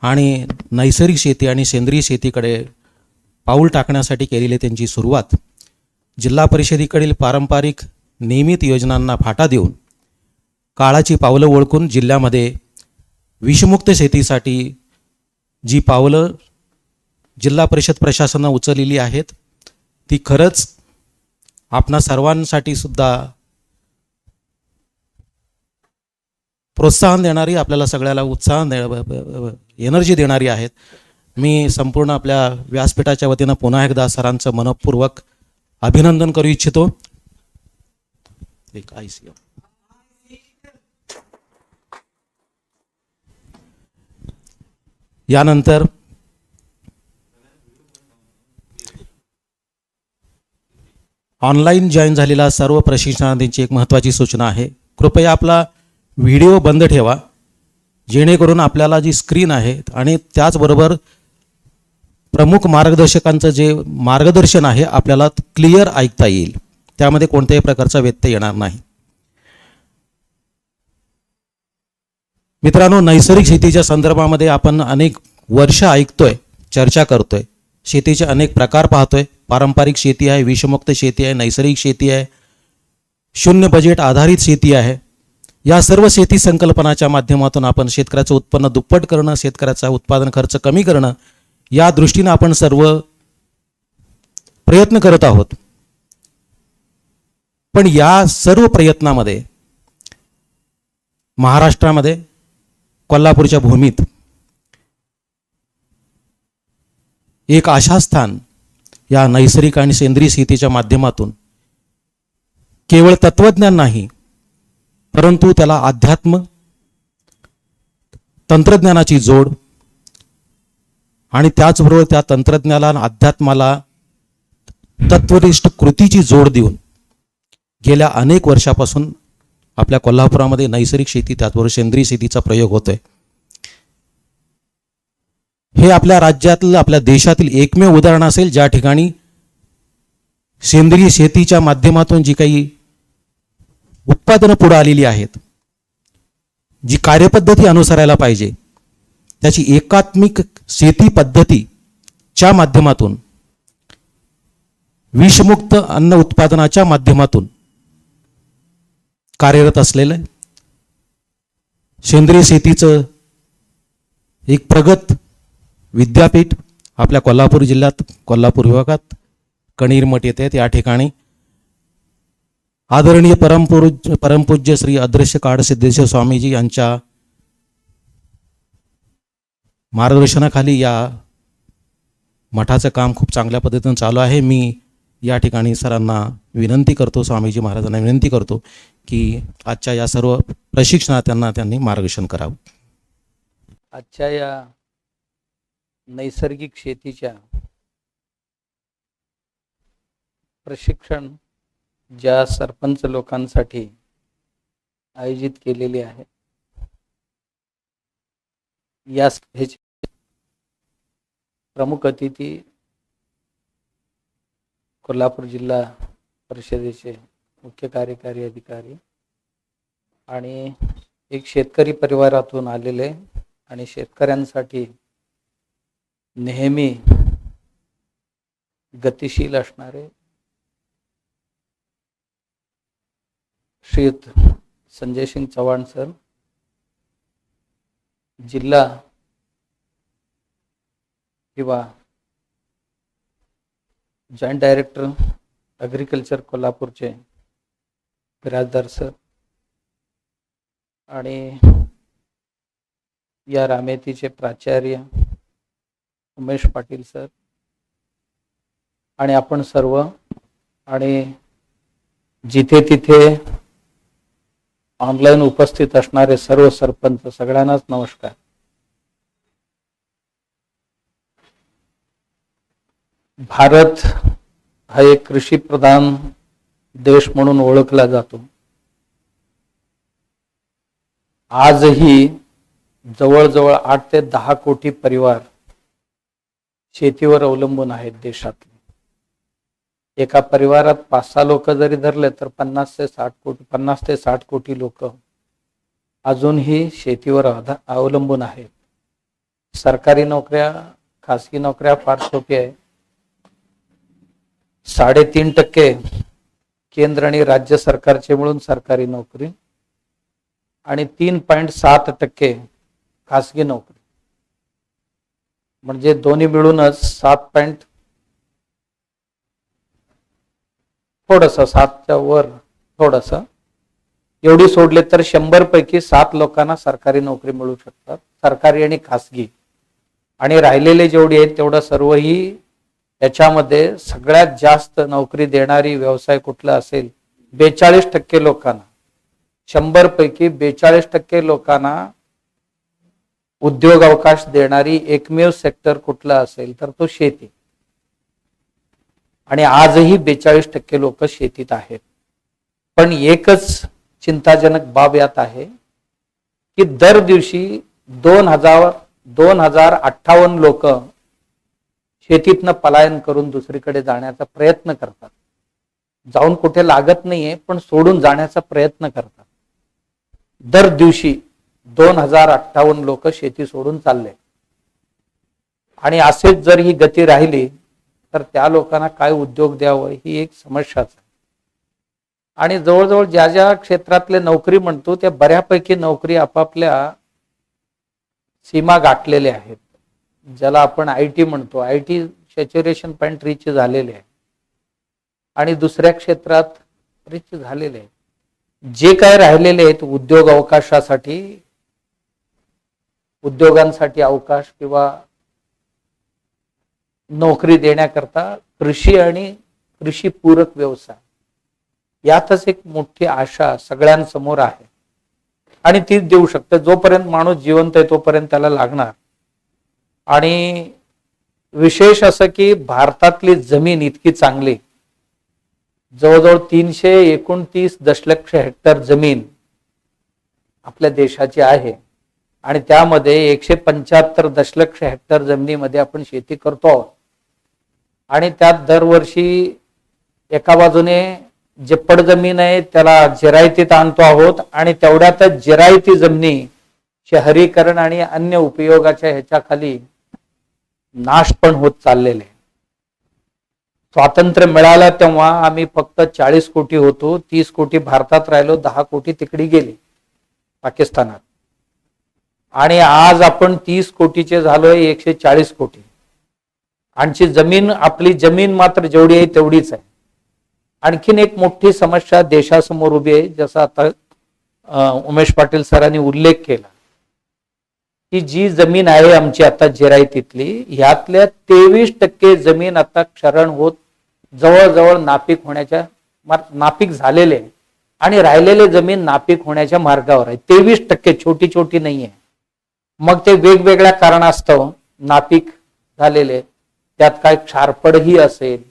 [SPEAKER 1] आणि नैसर्गिक शेती आणि सेंद्रिय शेतीकडे पाऊल टाकण्यासाठी केलेली त्यांची सुरुवात, जिल्हा परिषदेकडील पारंपरिक नियमित योजनांना फाटा देऊन काळाची पावलं ओळखून जिल्ह्यामध्ये विषमुक्त शेतीसाठी जी पावलं जिल्हा परिषद प्रशासनानं उचललेली आहेत ती खरंच आपणा सर्वांसाठी सुद्धा प्रोत्साहन देणारी, आपल्याला सगळ्याला एनर्जी देणारी आहेत. मी संपूर्ण आपल्या व्यासपीठाच्या वतीनं पुन्हा एकदा सरांचं मनपूर्वक अभिनंदन करू इच्छितो. एक ICM. यानंतर ऑनलाईन जॉईन झालेल्या सर्व प्रशिक्षणार्थींची एक महत्त्वाची सूचना आहे. कृपया आपला व्हिडिओ बंद ठेवा, जेणेकरून आपल्याला जी स्क्रीन आहे आणि त्याचबरोबर प्रमुख मार्गदर्शकांचं जे मार्गदर्शन आहे आपल्याला क्लिअर ऐकता येईल. त्यामध्ये कोणत्याही प्रकारचा व्यत्यय येणार नाही. मित्रांनो, नैसर्गिक शेतीच्या संदर्भामध्ये आपण अनेक वर्ष ऐकतोय, चर्चा करतोय. शेतीचे अनेक प्रकार पाहतोय. पारंपरिक शेती आहे, विषमुक्त शेती आहे, नैसर्गिक शेती आहे, शून्य बजेट आधारित शेती आहे. या सर्व शेती संकल्पनाच्या माध्यमातून आपण शेतकऱ्याचं उत्पन्न दुप्पट करणं, शेतकऱ्याचा उत्पादन खर्च कमी करणं या दृष्टीनं आपण सर्व प्रयत्न करत आहोत. पण या सर्व प्रयत्नामध्ये महाराष्ट्रामध्ये कोल्हापूरच्या भूमीत एक आशास्थान या नैसर्गिक आणि सेंद्रिय शेतीच्या माध्यमातून केवळ तत्वज्ञान नाही, परंतु त्याला अध्यात्म, तंत्रज्ञानाची जोड आणि त्याचबरोबर त्या तंत्रज्ञानाला अध्यात्माला तत्वनिष्ठ कृतीची जोड देऊन गेल्या अनेक वर्षापासून आपल्या कोल्हापुरामध्ये नैसर्गिक शेती त्याचबरोबर सेंद्रिय शेतीचा प्रयोग होतोय. हे आपल्या राज्यातील, आपल्या देशातील एकमेव उदाहरण असेल ज्या ठिकाणी सेंद्रिय शेतीच्या माध्यमातून जी काही उत्पादनं पुढे आलेली आहेत, जी कार्यपद्धती अनुसरायला पाहिजे, त्याची एकात्मिक शेती पद्धतीच्या माध्यमातून, विषमुक्त अन्न उत्पादनाच्या माध्यमातून कार्यरत असलेलं सेंद्रिय शेतीचं एक प्रगत विद्यापीठ आपल्या कोल्हापूर जिल्ह्यात, कोल्हापूर विभागात कणीरमठ येथे या ठिकाणी आदरणीय परमपूज्य श्री अदृश्य काळसिद्धेश्वर स्वामीजी यांच्या मार्गदर्शनाखाली या मठाचं काम खूप चांगल्या पद्धतीने चालू आहे. मी या ठिकाणी सरांना विनंती करतो, स्वामीजी महाराजांना विनंती करतो की आजच्या या सर्व प्रशिक्षणात त्यांनी मार्गदर्शन करावं.
[SPEAKER 6] आजच्या या नैसर्गिक शेतीच्या प्रशिक्षण ज्या सरपंच लोकांसाठी आयोजित केलेले आहे, या स्पर्धेचे प्रमुख अतिथी कोल्हापूर जिल्हा परिषदेचे मुख्य कार्यकारी अधिकारी आणि एक शेतकरी परिवारातून आलेले आणि शेतकऱ्यांसाठी नेहमी गतिशील असणारे श्रीयुत संजय सिंग चव्हाण सर, जिल्हा किंवा जॉइंट डायरेक्टर ॲग्रिकल्चर कोल्हापूरचे बिराजदार सर आणि या रामेतीचे प्राचार्य उमेश पाटील सर आणि आपण सर्व आणि जिथे तिथे ऑनलाईन उपस्थित असणारे सर्व सरपंच, सगळ्यांनाच नमस्कार. भारत हा एक कृषी प्रधान देश म्हणून ओळखला जातो. आजही जवळजवळ 8 ते 10 कोटी परिवार शेतीवर अवलंबून आहेत देशातले. एका परिवारात 5-6 लोक जरी धरले तर 50 ते 60 कोटी लोक अजूनही शेतीवर अवलंबून आहेत. सरकारी नोकऱ्या, खासगी नोकऱ्या फार सोपी आहे. 3.5% केंद्र आणि राज्य सरकारचे मिळून सरकारी नोकरी आणि 3.7% खासगी नोकरी, म्हणजे दोन्ही मिळूनच 7 थोडंसं 7च्या वर थोडंसं एवढी सोडले तर 100 पैकी 7 लोकांना सरकारी नोकरी मिळू शकतात, सरकारी आणि खासगी. आणि राहिलेले जेवढे आहेत तेवढं सर्वही याच्यामध्ये सगळ्यात जास्त नोकरी देणारी व्यवसाय कुठला असेल, 42% लोकांना, 100 पैकी 42% लोकांना उद्योग अवकाश देणारी एकमेव सेक्टर कुठला असेल तर तो शेती. आणि आजही 42% लोक शेतीत आहेत. पण एकच चिंताजनक बाब यात आहे की दर दिवशी 2058 लोक शेतीतनं पलायन करून दुसरीकडे जाण्याचा प्रयत्न करतात. जाऊन कुठे लागत नाहीये पण सोडून जाण्याचा प्रयत्न करतात. दर दिवशी 2058 लोक शेती सोडून चालले. आणि असेच जर ही गती राहिली तर त्या लोकांना काय उद्योग द्यावं ही एक समस्याच आहे. आणि जवळजवळ ज्या ज्या क्षेत्रातले नोकरी म्हणतो त्या बऱ्यापैकी नोकरी आपापल्या सीमा गाठलेल्या आहेत. ज्याला आपण IT म्हणतो, IT सॅच्युरेशन पॉइंट रिच झालेले आहे आणि दुसऱ्या क्षेत्रात रिच झालेले आहे. जे काय राहिलेले आहेत उद्योग अवकाशासाठी, उद्योगांसाठी अवकाश किंवा नोकरी देण्याकरता कृषी आणि कृषी पूरक व्यवसाय यातच एक मोठी आशा सगळ्यांसमोर आहे आणि तीच देऊ शकते. जोपर्यंत माणूस जिवंत आहे तोपर्यंत त्याला लागणार. आणि विशेष असं की भारतातली जमीन इतकी चांगली, जवळजवळ 329 दशलक्ष हेक्टर जमीन आपल्या देशाची आहे आणि त्यामध्ये 175 दशलक्ष हेक्टर जमिनीमध्ये आपण शेती करतो आहोत. आणि त्यात दरवर्षी एका बाजूने जे पडजमीन आहे त्याला जिरायतीत आणतो आहोत आणि तेवढ्यातच जिरायती जमिनी शहरीकरण आणि अन्य उपयोगाच्या ह्याच्याखाली नाश पण होत चाललेले. स्वातंत्र्य मिळालं तेव्हा आम्ही फक्त 40 कोटी होतो, 30 कोटी भारतात राहिलो, 10 कोटी तिकडे गेले पाकिस्तानात. आणि आज आपण 30 कोटीचे झालोय 140 कोटी. आमची जमीन, आपली जमीन मात्र जेवढी आहे तेवढीच आहे. आणखीन एक मोठी समस्या देशासमोर उभी आहे, जसं आता उमेश पाटील सरांनी उल्लेख केला की जी जमीन आहे आमची आता जिरायतीतली, ह्यातल्या 23% जमीन आता क्षरण होत जवळजवळ नापीक झालेले आहे आणि राहिलेले जमीन नापीक होण्याच्या मार्गावर आहे. 23% छोटी छोटी नाही आहे. मग ते वेगवेगळ्या कारणास्तव नापीक झालेले, त्यात काय क्षारपडही असेल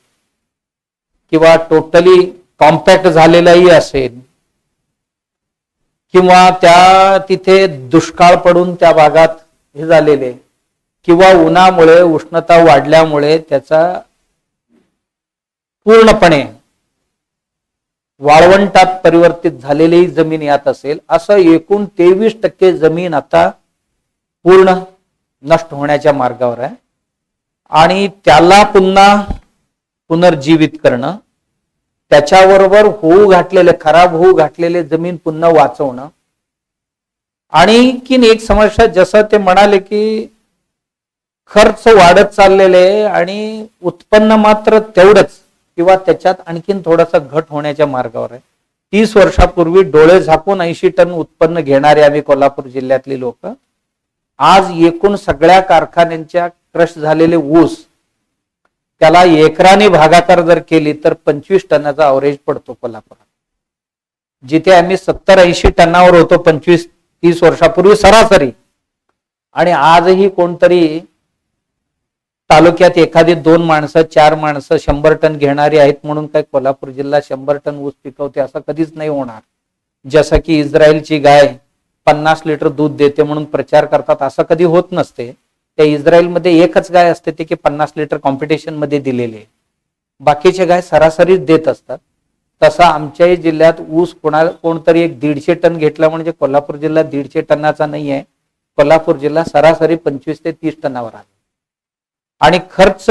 [SPEAKER 6] किंवा टोटली कॉम्पॅक्ट झालेलाही असेल किंवा त्या तिथे दुष्काळ पडून त्या भागात हे झालेले किंवा उन्हामुळे उष्णता वाढल्यामुळे त्याचा पूर्णपणे वाळवंटात परिवर्तित झालेली जमीन यात असेल. असं एकूण 23% जमीन आता पूर्ण नष्ट होण्याच्या मार्गावर आहे. आणि त्याला पुन्हा पुनर्जीवित करणं, त्याच्याबरोबर होऊ घातलेले, खराब होऊ घातलेले जमीन पुन्हा वाचवणं. आणखीन एक समस्या, जसं ते म्हणाले की खर्च वाढत चाललेले आणि उत्पन्न मात्र तेवढंच किंवा त्याच्यात आणखीन थोडासा घट होण्याच्या मार्गावर आहे. 30 वर्षापूर्वी डोळे झाकून 80 टन उत्पन्न घेणारे आम्ही कोल्हापूर जिल्ह्यातली लोक, आज एकूण सगळ्या कारखान्यांच्या क्रश झालेले ऊस त्याला एकराने भागाकार जर केली तर 25 टनाचा अवरेज पडतो कोल्हापुरात. जिथे आम्ही 70-80 टनावर होतो 25-30 वर्षापूर्वी सरासरी. आणि आजही कोणतरी तालुक्यात एखादी 2 माणसं 4 माणसं 100 टन घेणारी आहेत म्हणून काय कोल्हापूर जिल्हा 100 टन ऊस पिकवते असं कधीच नाही होणार. जसं की इस्रायलची गाय 50 लिटर दूध देते म्हणून प्रचार करतात, असं कधी होत नसते. त्या इस्रायलमध्ये एकच गाय असते ते की 50 लिटर कॉम्पिटिशन मध्ये दिलेले, बाकीचे गाय सरासरीच देत असतात. तसा आमच्याही जिल्ह्यात ऊस कोणतरी एक 150 टन घेतला म्हणजे कोल्हापूर जिल्हा 150 टनाचा नाही आहे. कोल्हापूर जिल्हा सरासरी 25 ते 30 टनावर आहे. आणि खर्च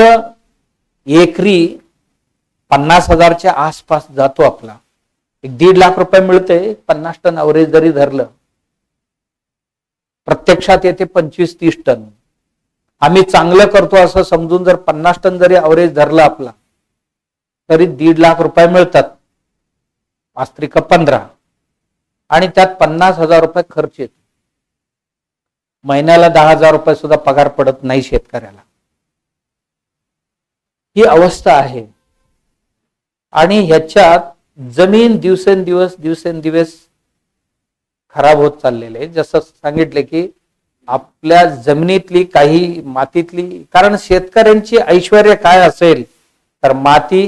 [SPEAKER 6] एकरी 50,000च्या आसपास जातो आपला. एक 1.5 लाख रुपये मिळते 50 टन अवरेज जरी धरलं प्रत्यक्षात येते 25-30 टन. आम्ही चांगलं करतो असं समजून जर 50 टन जरी अवरेज धरला आपला तरी 1.5 लाख रुपये मिळतात, 5×15, आणि त्यात 50,000 रुपये खर्च येतो. महिन्याला 10,000 रुपये सुद्धा पगार पडत नाही शेतकऱ्याला. ही अवस्था आहे. आणि ह्याच्यात जमीन दिवसेंदिवस खराब होत चाललेले. जसं सांगितले की आपल्या जमिनीतली काही मातीतली, कारण शेतकऱ्यांची ऐश्वर्य काय असेल तर माती,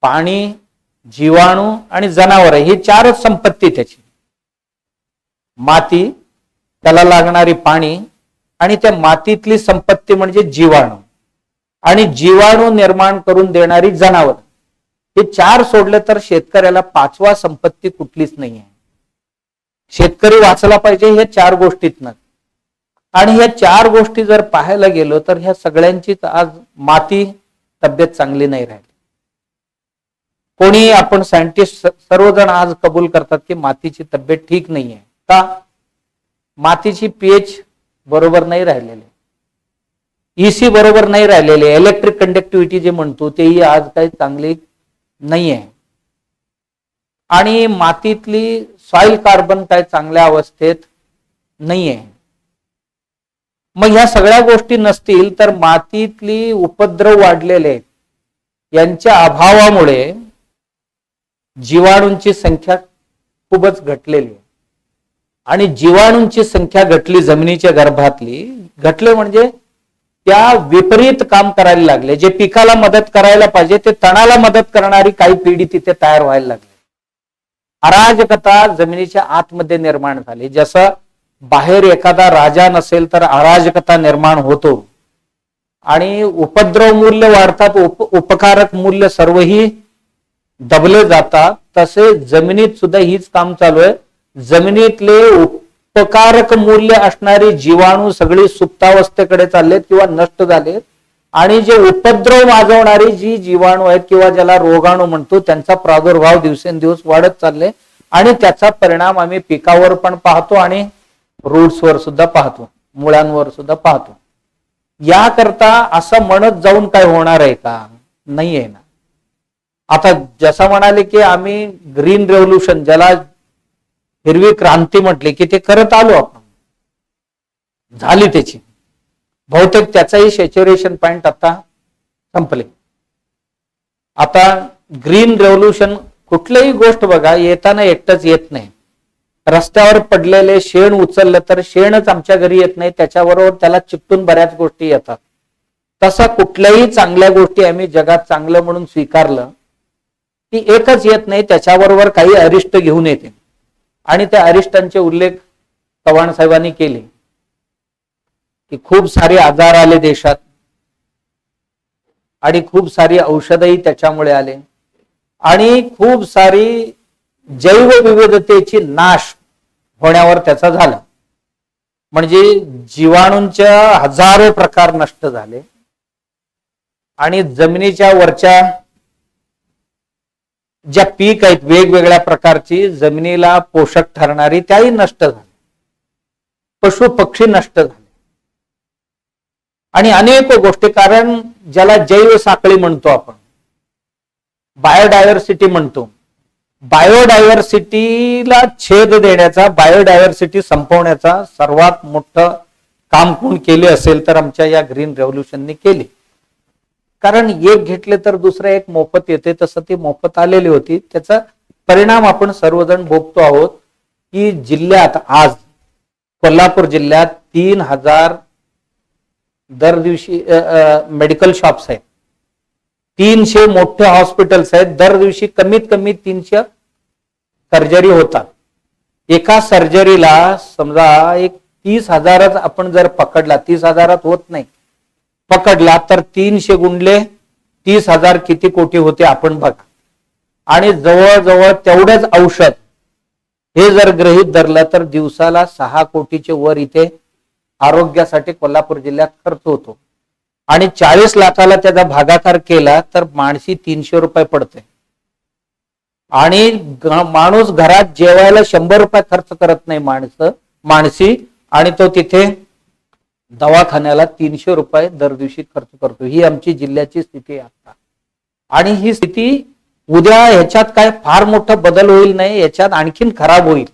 [SPEAKER 6] पाणी, जीवाणू आणि जनावर, ही 4च संपत्ती त्याची. माती, त्याला लागणारी पाणी, आणि त्या मातीतली संपत्ती म्हणजे जीवाणू, आणि जीवाणू निर्माण करून देणारी जनावर. हे 4 सोडले तर शेतकऱ्याला 5वा संपत्ती कुठलीच नाही आहे. शेतकरी वाचला पाहिजे ह्या 4 गोष्टीतनं. आणि ह्या 4 गोष्टी जर पाहायला गेलो तर ह्या सगळ्यांची आज माती तब्येत चांगली नाही राहिली. कोणी आपण सायंटिस्ट सर्वजण आज कबूल करतात की मातीची तब्येत ठीक नाहीये. का? मातीची पीएच बरोबर नाही राहिलेली, ईसी बरोबर नाही राहिलेले, इलेक्ट्रिक कंडक्टिव्हिटी जे म्हणतो तेही आज काही चांगली नाहीये. आणि मातीतली सॉइल कार्बन काय चांगल्या अवस्थेत नाहीये. मग ह्या सगळ्या गोष्टी नसतील तर मातीतली उपद्रव वाढलेले, यांच्या अभावामुळे जीवाणूंची संख्या खूपच घटलेली आहे. आणि जीवाणूंची संख्या घटली, जमिनीच्या गर्भातली घटले म्हणजे त्या विपरीत काम करायला लागले. जे पिकाला मदत करायला पाहिजे ते तणाला मदत करणारी काही पिढी तिथे तयार व्हायला लागली. अराजकता जमिनीच्या आतमध्ये निर्माण झाली. जसं बाहेर एखादा राजा नसेल तर अराजकता निर्माण होतो आणि उपद्रव मूल्य वाढतात, उपकारक मूल्य सर्वही दबले जातात. तसे जमिनीत सुद्धा हीच काम चालू आहे. जमिनीतले उपकारक मूल्य असणारी जीवाणू सगळी सुप्तावस्थेकडे चाललेत किंवा नष्ट झालेत, आणि जे उपद्रव माजवणारी जी जीवाणू आहेत किंवा ज्याला रोगाणू म्हणतो त्यांचा प्रादुर्भाव दिवसेंदिवस वाढत चालले. आणि त्याचा परिणाम आम्ही पिकावर पण पाहतो आणि रूट्सवर सुद्धा पाहतो, मुळांवर सुद्धा पाहतो. याकरता असं म्हणत जाऊन काय होणार आहे का? नाहीये ना. आता जसं म्हणाले की आम्ही ग्रीन रेव्होल्युशन, ज्याला हिरवी क्रांती म्हटली, की ते करत आलो आपण, झाली त्याची. बहुतेक त्याचाही सॅच्युरेशन पॉइंट आता संपले. आता ग्रीन रेव्होल्युशन कुठलीही गोष्ट बघा येताना एकटंच येत नाही. रस्त्यावर पडलेले शेण उचललं तर शेणच आमच्या घरी येत नाही, त्याच्याबरोबर त्याला चिकटून बऱ्याच गोष्टी येतात. तसा कुठल्याही चांगल्या गोष्टी आम्ही जगात चांगलं म्हणून स्वीकारलं ती एकच येत नाही, त्याच्याबरोबर काही अरिष्ट घेऊन येते. आणि त्या अरिष्टांचे उल्लेख चव्हाण साहेबांनी केले की खूप सारे आजार आले देशात आणि खूप सारी औषधही त्याच्यामुळे आले आणि खूप सारी जैवविविधतेची नाश होण्यावर त्याचा झाला. म्हणजे जीवाणूंच्या हजारो प्रकार नष्ट झाले आणि जमिनीच्या वरच्या ज्या पीक आहेत वेगवेगळ्या प्रकारची जमिनीला पोषक ठरणारी त्याही नष्ट झाली. पशु पक्षी नष्ट झाले आणि अनेक गोष्टी, कारण ज्याला जैव साखळी म्हणतो आपण, बायोडायव्हर्सिटी म्हणतो, बायोडायव्हर्सिटीला छेद देण्याचा, बायोडायव्हर्सिटी संपवण्याचा सर्वात मोठं काम कोण केले असेल तर आमच्या या ग्रीन रेव्होल्युशनने केले. कारण एक घेतले तर दुसरं एक मोफत येते, तसं ती मोफत आलेली होती. त्याचा परिणाम आपण सर्वजण भोगतो आहोत की जिल्ह्यात आज कोल्हापूर जिल्ह्यात 3,000 दर दिवशी मेडिकल शॉप्स आहेत, 300 मोठे हॉस्पिटल्स आहेत. दर दिवशी कमीत कमी 300 सर्जरी होतात. एका सर्जरीला समजा एक 30,000च आपण जर पकडला, 30,000त होत नाही, पकडला तर 300 गुणले 30,000 किती कोटी होते आपण बघा. आणि जवळजवळ तेवढंच औषध हे जर गृहीत धरलं तर दिवसाला 6 कोटीचे वर इथे आरोग्यासाठी कोल्हापूर जिल्ह्यात खर्च होतो. आणि 40 लाखाला त्याचा भागाकार केला तर माणसी 300 रुपये पडते. आणि माणूस घरात जेवायला 100 रुपये खर्च करत नाही माणसी, आणि तो तिथे दवाखान्याला 300 रुपये दर दिवशी खर्च करतो. ही आमची जिल्ह्याची स्थिती आहे आता. आणि ही स्थिती उद्या ह्याच्यात काय फार मोठा बदल होईल नाही, याच्यात आणखीन खराब होईल.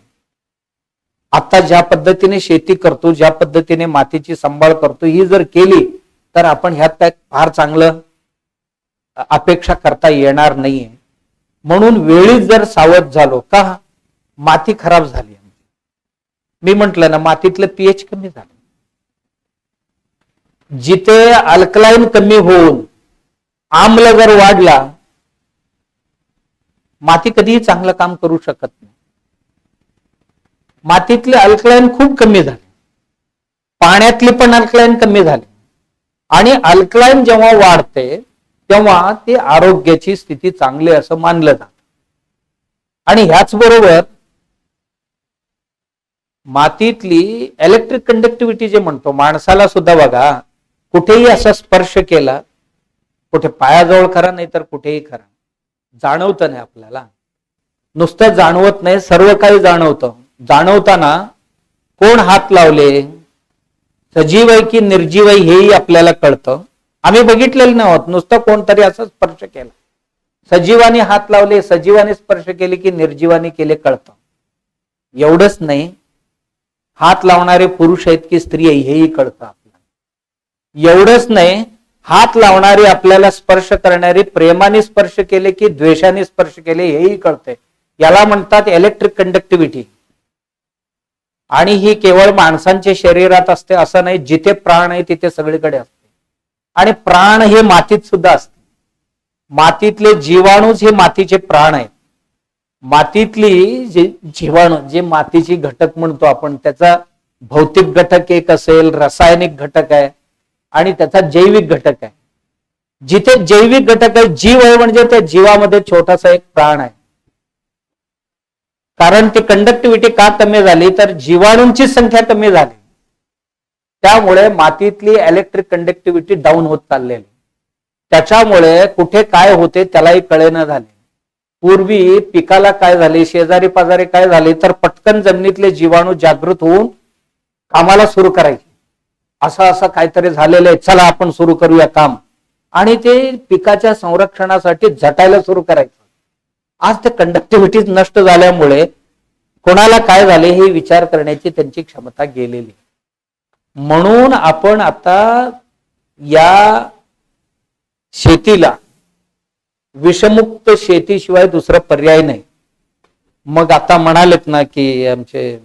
[SPEAKER 6] आता ज्या पद्धतीने शेती करतो, ज्या पद्धतीने मातीची सांभाळ करतो, ही जर केली तर आपण ह्यात काय फार चांगलं अपेक्षा करता येणार नाहीये. म्हणून वेळीच जर सावध झालो का माती खराब झाली. मी म्हंटल ना, मातीतलं पीएच कमी झालं. जिथे अल्कलाईन कमी होऊन आम्ल जर वाढला, माती कधीही चांगलं काम करू शकत नाही. मातीतले अल्कलाईन खूप कमी झाले, पाण्यातली पण अल्कलाईन कमी झाली. आणि अल्कलाईन जेव्हा वाढते तेव्हा ती आरोग्याची स्थिती चांगली असं मानलं जातं. आणि ह्याच बरोबर मातीतली इलेक्ट्रिक कंडक्टिव्हिटी जे म्हणतो, माणसाला सुद्धा बघा कुठेही असा स्पर्श केला, कुठे पायाजवळ करा नाही तर कुठेही करा, जाणवतं नाही आपल्याला. नुसतं जाणवत नाही, सर्व काही जाणवतं. जाणवताना कोण हात लावले, सजीव आहे की निर्जीव आहे हेही आपल्याला कळतं. आम्ही बघितलेलं नाही आहोत, नुसतं कोणतरी असं स्पर्श केला, सजीवाने हात लावले, सजीवाने स्पर्श केले की निर्जीवाने केले कळतं. एवढंच नाही, हात लावणारे पुरुष आहेत की स्त्री आहे हेही कळतं आपल्याला. एवढंच नाही, हात लावणारे आपल्याला स्पर्श करणारे प्रेमाने स्पर्श केले की द्वेषाने स्पर्श केले हेही कळतंय. याला म्हणतात इलेक्ट्रिक कंडक्टिव्हिटी. आणि ही केवळ माणसांच्या शरीरात असते असं नाही, जिथे प्राण आहे तिथे सगळीकडे असते. आणि प्राण हे मातीत सुद्धा असते. मातीतले जीवाणूच हे मातीचे प्राण आहेत. मातीतली जे जीवाणू, जे मातीची घटक म्हणतो आपण, त्याचा भौतिक घटक एक असेल, रासायनिक घटक आहे आणि त्याचा जैविक घटक आहे. जिथे जैविक घटक आहे, जीव आहे म्हणजे त्या जीवामध्ये छोटासा एक प्राण आहे. कारण ती कंडक्टिव्हिटी का कमी झाली तर जीवाणूंची संख्या कमी झाली. त्यामुळे मातीतली इलेक्ट्रिक कंडक्टिव्हिटी डाऊन होत चाललेली. त्याच्यामुळे कुठे काय होते त्यालाही कळेना झाले. पूर्वी पिकाला काय झाले, शेजारी पाजारी काय झाले तर पटकन जमिनीतले जीवाणू जागृत होऊन कामाला सुरू करायचे. असं काहीतरी झालेलं आहे, चला आपण सुरू करूया काम. आणि ते पिकाच्या संरक्षणासाठी झटायला सुरू करायचं. आज ते कंडक्टिव्हिटी नष्ट झाल्यामुळे कोणाला काय झाले हे विचार करण्याची त्यांची क्षमता गेलेली. म्हणून आपण आता या शेतीला विषमुक्त शेतीशिवाय दुसरा पर्याय नाही. मग आता म्हणालेत ना की आमचे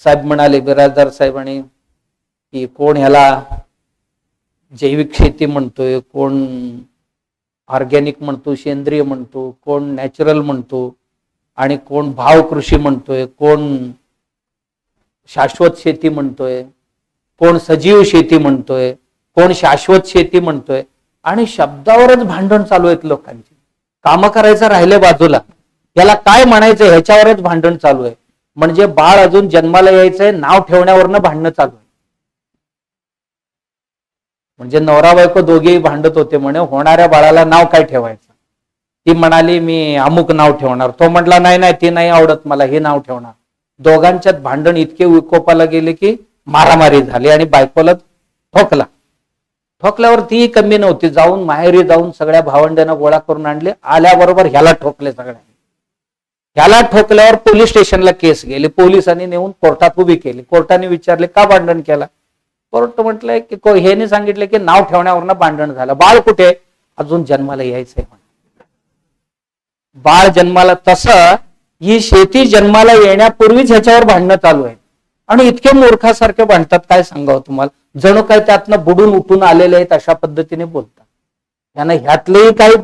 [SPEAKER 6] साहेब म्हणाले, बिराजदार साहेबांनी, की कोण ह्याला जैविक शेती म्हणतोय, कोण ऑर्गॅनिक म्हणतो, सेंद्रिय म्हणतो, कोण नॅचरल म्हणतो, आणि कोण भाव कृषी म्हणतोय, कोण शाश्वत शेती म्हणतोय, कोण सजीव शेती म्हणतोय, कोण शाश्वत शेती म्हणतोय. आणि शब्दावरच भांडण चालू आहेत लोकांची. कामं करायचं राहिले बाजूला, याला काय म्हणायचं ह्याच्यावरच भांडण चालू आहे. म्हणजे बाळ अजून जन्माला यायचंय, नाव ठेवण्यावरनं भांडणं चालू आहे. म्हणजे नवरा बायको दोघेही भांडत होते, म्हणे होणाऱ्या बाळाला नाव काय ठेवायचं. ती म्हणाली मी अमुक नाव ठेवणार, तो म्हटला नाही नाही ते नाही आवडत मला, हे नाव ठेवणार. दोघांच्यात भांडण इतके विकोपाला गेले की मारामारी झाली आणि बायकोला ठोकला. ठोकल्यावर ती कमी नव्हती, जाऊन माहेरी जाऊन सगळ्या भावंड्यांना गोळा करून आणले. आल्याबरोबर ह्याला ठोकले सगळ्यांनी. ह्याला ठोकल्यावर पोलीस स्टेशनला केस गेली, पोलिसांनी नेऊन कोर्टात उभी केली. कोर्टाने विचारले का भांडण केला. कोर्ट म्हटलंय की ह्याने सांगितलं की नाव ठेवण्यावरनं भांडण झालं. बाळ कुठे, अजून जन्माला यायचंय. बाळ जन्माला, तसं ही शेती जन्माला येण्यापूर्वीच ह्याच्यावर भांडणं चालू आहे. आणि इतके मूर्खासारखे भांडतात, काय सांगावं तुम्हाला. जणू काय त्यातनं बुडून उठून आलेले आहेत अशा पद्धतीने बोलतात. त्यांना ह्यातलेही काही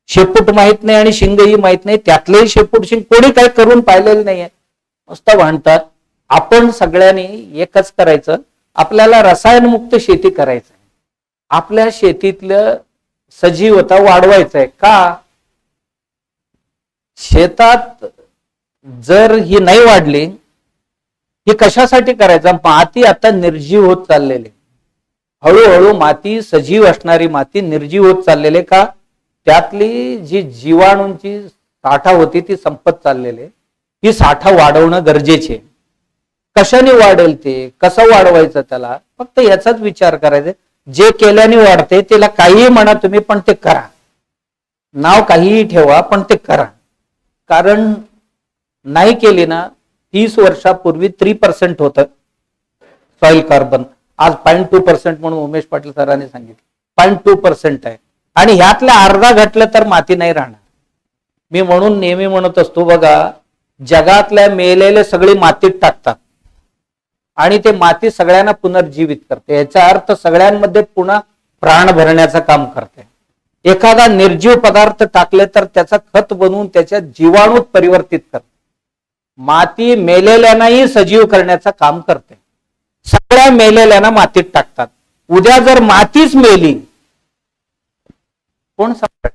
[SPEAKER 6] शेपूट माहित नाही आणि शिंगही माहित नाही, त्यातलेही शेपूट शिंग कोणी काही करून पाहिलेलं नाहीये, मस्त भांडतात. आपण सगळ्यांनी एकच करायचं, आपल्याला रसायनमुक्त शेती करायचं आहे. आपल्या शेतीतलं सजीवता वाढवायचं आहे. का, शेतात जर ही नाही वाढली, ही कशासाठी करायचं. माती आता निर्जीव होत चाललेली, हळूहळू माती, सजीव असणारी माती निर्जीव होत चाललेले. का, त्यातली जी जीवाणूंची साठा होती ती संपत चाललेली. ही साठा वाढवणं गरजेचे. कशाने वाढेल ते, कसं वाढवायचं त्याला, फक्त याचाच विचार करायचा. जे केल्याने वाढते त्याला काहीही म्हणा तुम्ही, पण ते करा. नाव काहीही ठेवा, पण ते करा. कारण नाही केली ना, 30 वर्षापूर्वी 3% होतं सॉइल कार्बन, आज 0.2% म्हणून उमेश पाटील सरांनी सांगितलं. 0.2% आहे. आणि ह्यातल्या अर्धा घटलं तर माती नाही राहणार. मी म्हणून नेहमी म्हणत असतो बघा, जगातल्या मेलेले सगळी मातीत टाकतात आणि ते माती सगळ्यांना पुनर्जीवित करते. याचा अर्थ सगळ्यांमध्ये पुन्हा प्राण भरण्याचं काम करते. एखादा निर्जीव पदार्थ टाकले तर त्याचा खत बनवून त्याच्या जीवाणूत परिवर्तित करते. माती मेलेल्यांनाही सजीव करण्याचं काम करते. सगळ्या मेलेल्यांना मातीत टाकतात. उद्या जर मातीच मेली, कोण सांगत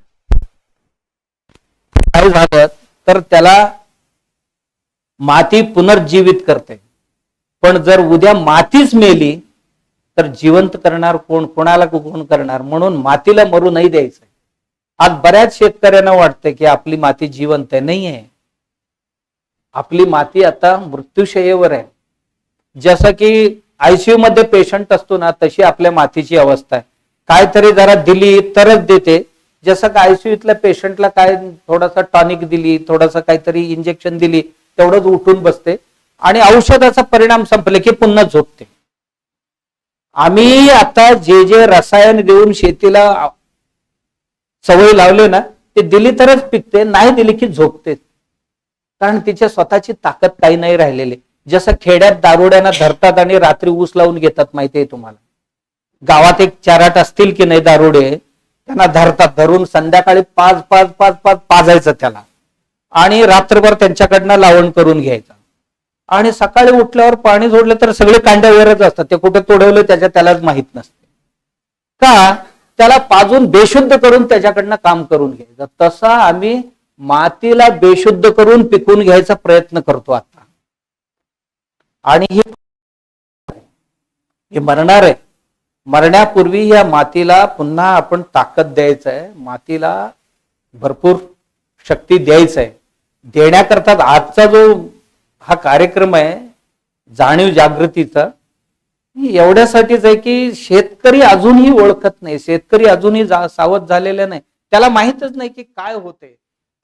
[SPEAKER 6] काय झालं तर त्याला माती पुनर्जीवित करते. पण जर उद्या मातीच मेली तर जिवंत करणार कोण, कोणाला कोण करणार. म्हणून मातीला मरू नाही द्यायचं. आज बऱ्याच शेतकऱ्यांना वाटतं की आपली माती जिवंत आहे. नाही आहे. आपली माती आता मृत्यूशय्येवर आहे. जसं की आयसीयू मध्ये पेशंट असतो ना, तशी आपल्या मातीची अवस्था आहे. काहीतरी जरा दिली तरच देते. जसं का आयसीयूतल्या पेशंटला काय थोडासा टॉनिक दिली, थोडासा काहीतरी इंजेक्शन दिली, तेवढंच उठून बसते आणि औषधाचा परिणाम संपले की पुन्हा झोपते. आम्ही आता जे जे रसायन देऊन शेतीला सवय लावले ना, ते दिली तरच पिकते, नाही दिली की झोपते. कारण तिच्या स्वतःची ताकद काही नाही राहिलेली. जसं खेड्यात दारुड्यांना धरतात आणि रात्री ऊस लावून घेतात, माहिती आहे तुम्हाला. गावात एक चाराट असतील की नाही दारुडे, त्यांना धरतात, धरून संध्याकाळी 5 पाजायचं त्याला आणि रात्रभर त्यांच्याकडनं लावण करून घ्यायचं. आणि सकाळी उठल्यावर पाणी सोडलं तर सगळे कांड्यावरच असतात. ते कुठे तोडवलं त्यालाच माहित नसते. का त्याला पाजून बेशुद्ध करून त्याच्याकडनं काम करून घ्यायचं. तसा आम्ही मातीला बेशुद्ध करून पिकून घ्यायचा प्रयत्न करतो आता. आणि हे मरणार आहे. मरण्यापूर्वी या मातीला पुन्हा आपण ताकद द्यायचं आहे. मातीला भरपूर शक्ती द्यायचं आहे. देण्याकरता आजचा जो हा कार्यक्रम आहे जाणीव जागृतीचा, एवढ्यासाठीच आहे की शेतकरी अजूनही ओळखत नाही. शेतकरी अजूनही सावध झालेले नाही. त्याला माहितच नाही की काय होते.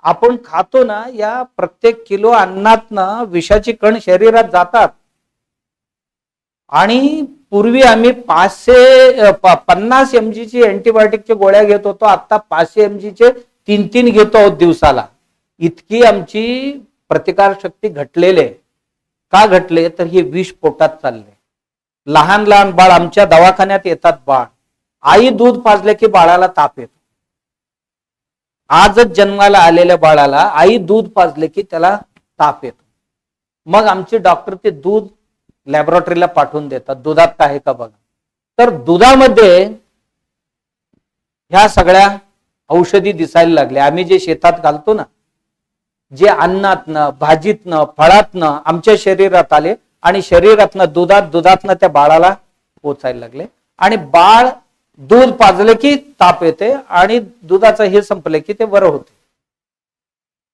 [SPEAKER 6] आपण खातो ना, या प्रत्येक किलो अन्नातनं विषाची कण शरीरात जातात. आणि पूर्वी आम्ही 50 mg ची अँटीबायोटिकच्या गोळ्या घेत होतो. आता 500 mg चे 3 घेतो आहोत दिवसाला. इतकी आमची प्रतिकार शक्ती घटलेली आहे. का घटले तर हे विष पोटात चालले. लहान लहान बाळ आमच्या दवाखान्यात येतात. बाळ आई दूध पाजले की बाळाला ताप येतो. आजच जन्माला आलेल्या बाळाला आई दूध पाजले की त्याला ताप येतो. मग आमचे डॉक्टर ते दूध लॅबोरेटरीला पाठवून देतात. दुधात काय आहे का बघा. तर दुधामध्ये ह्या सगळ्या औषधी दिसायला लागल्या. आम्ही जे शेतात घालतो ना, जे अन्नातनं, भाजीतनं, फळातनं आमच्या शरीरात आले आणि शरीरातनं दुधातनं त्या बाळाला पोचायला लागले. आणि बाळ दूध पाजले की ताप येते आणि दुधाचं हे संपले की ते बरं होते.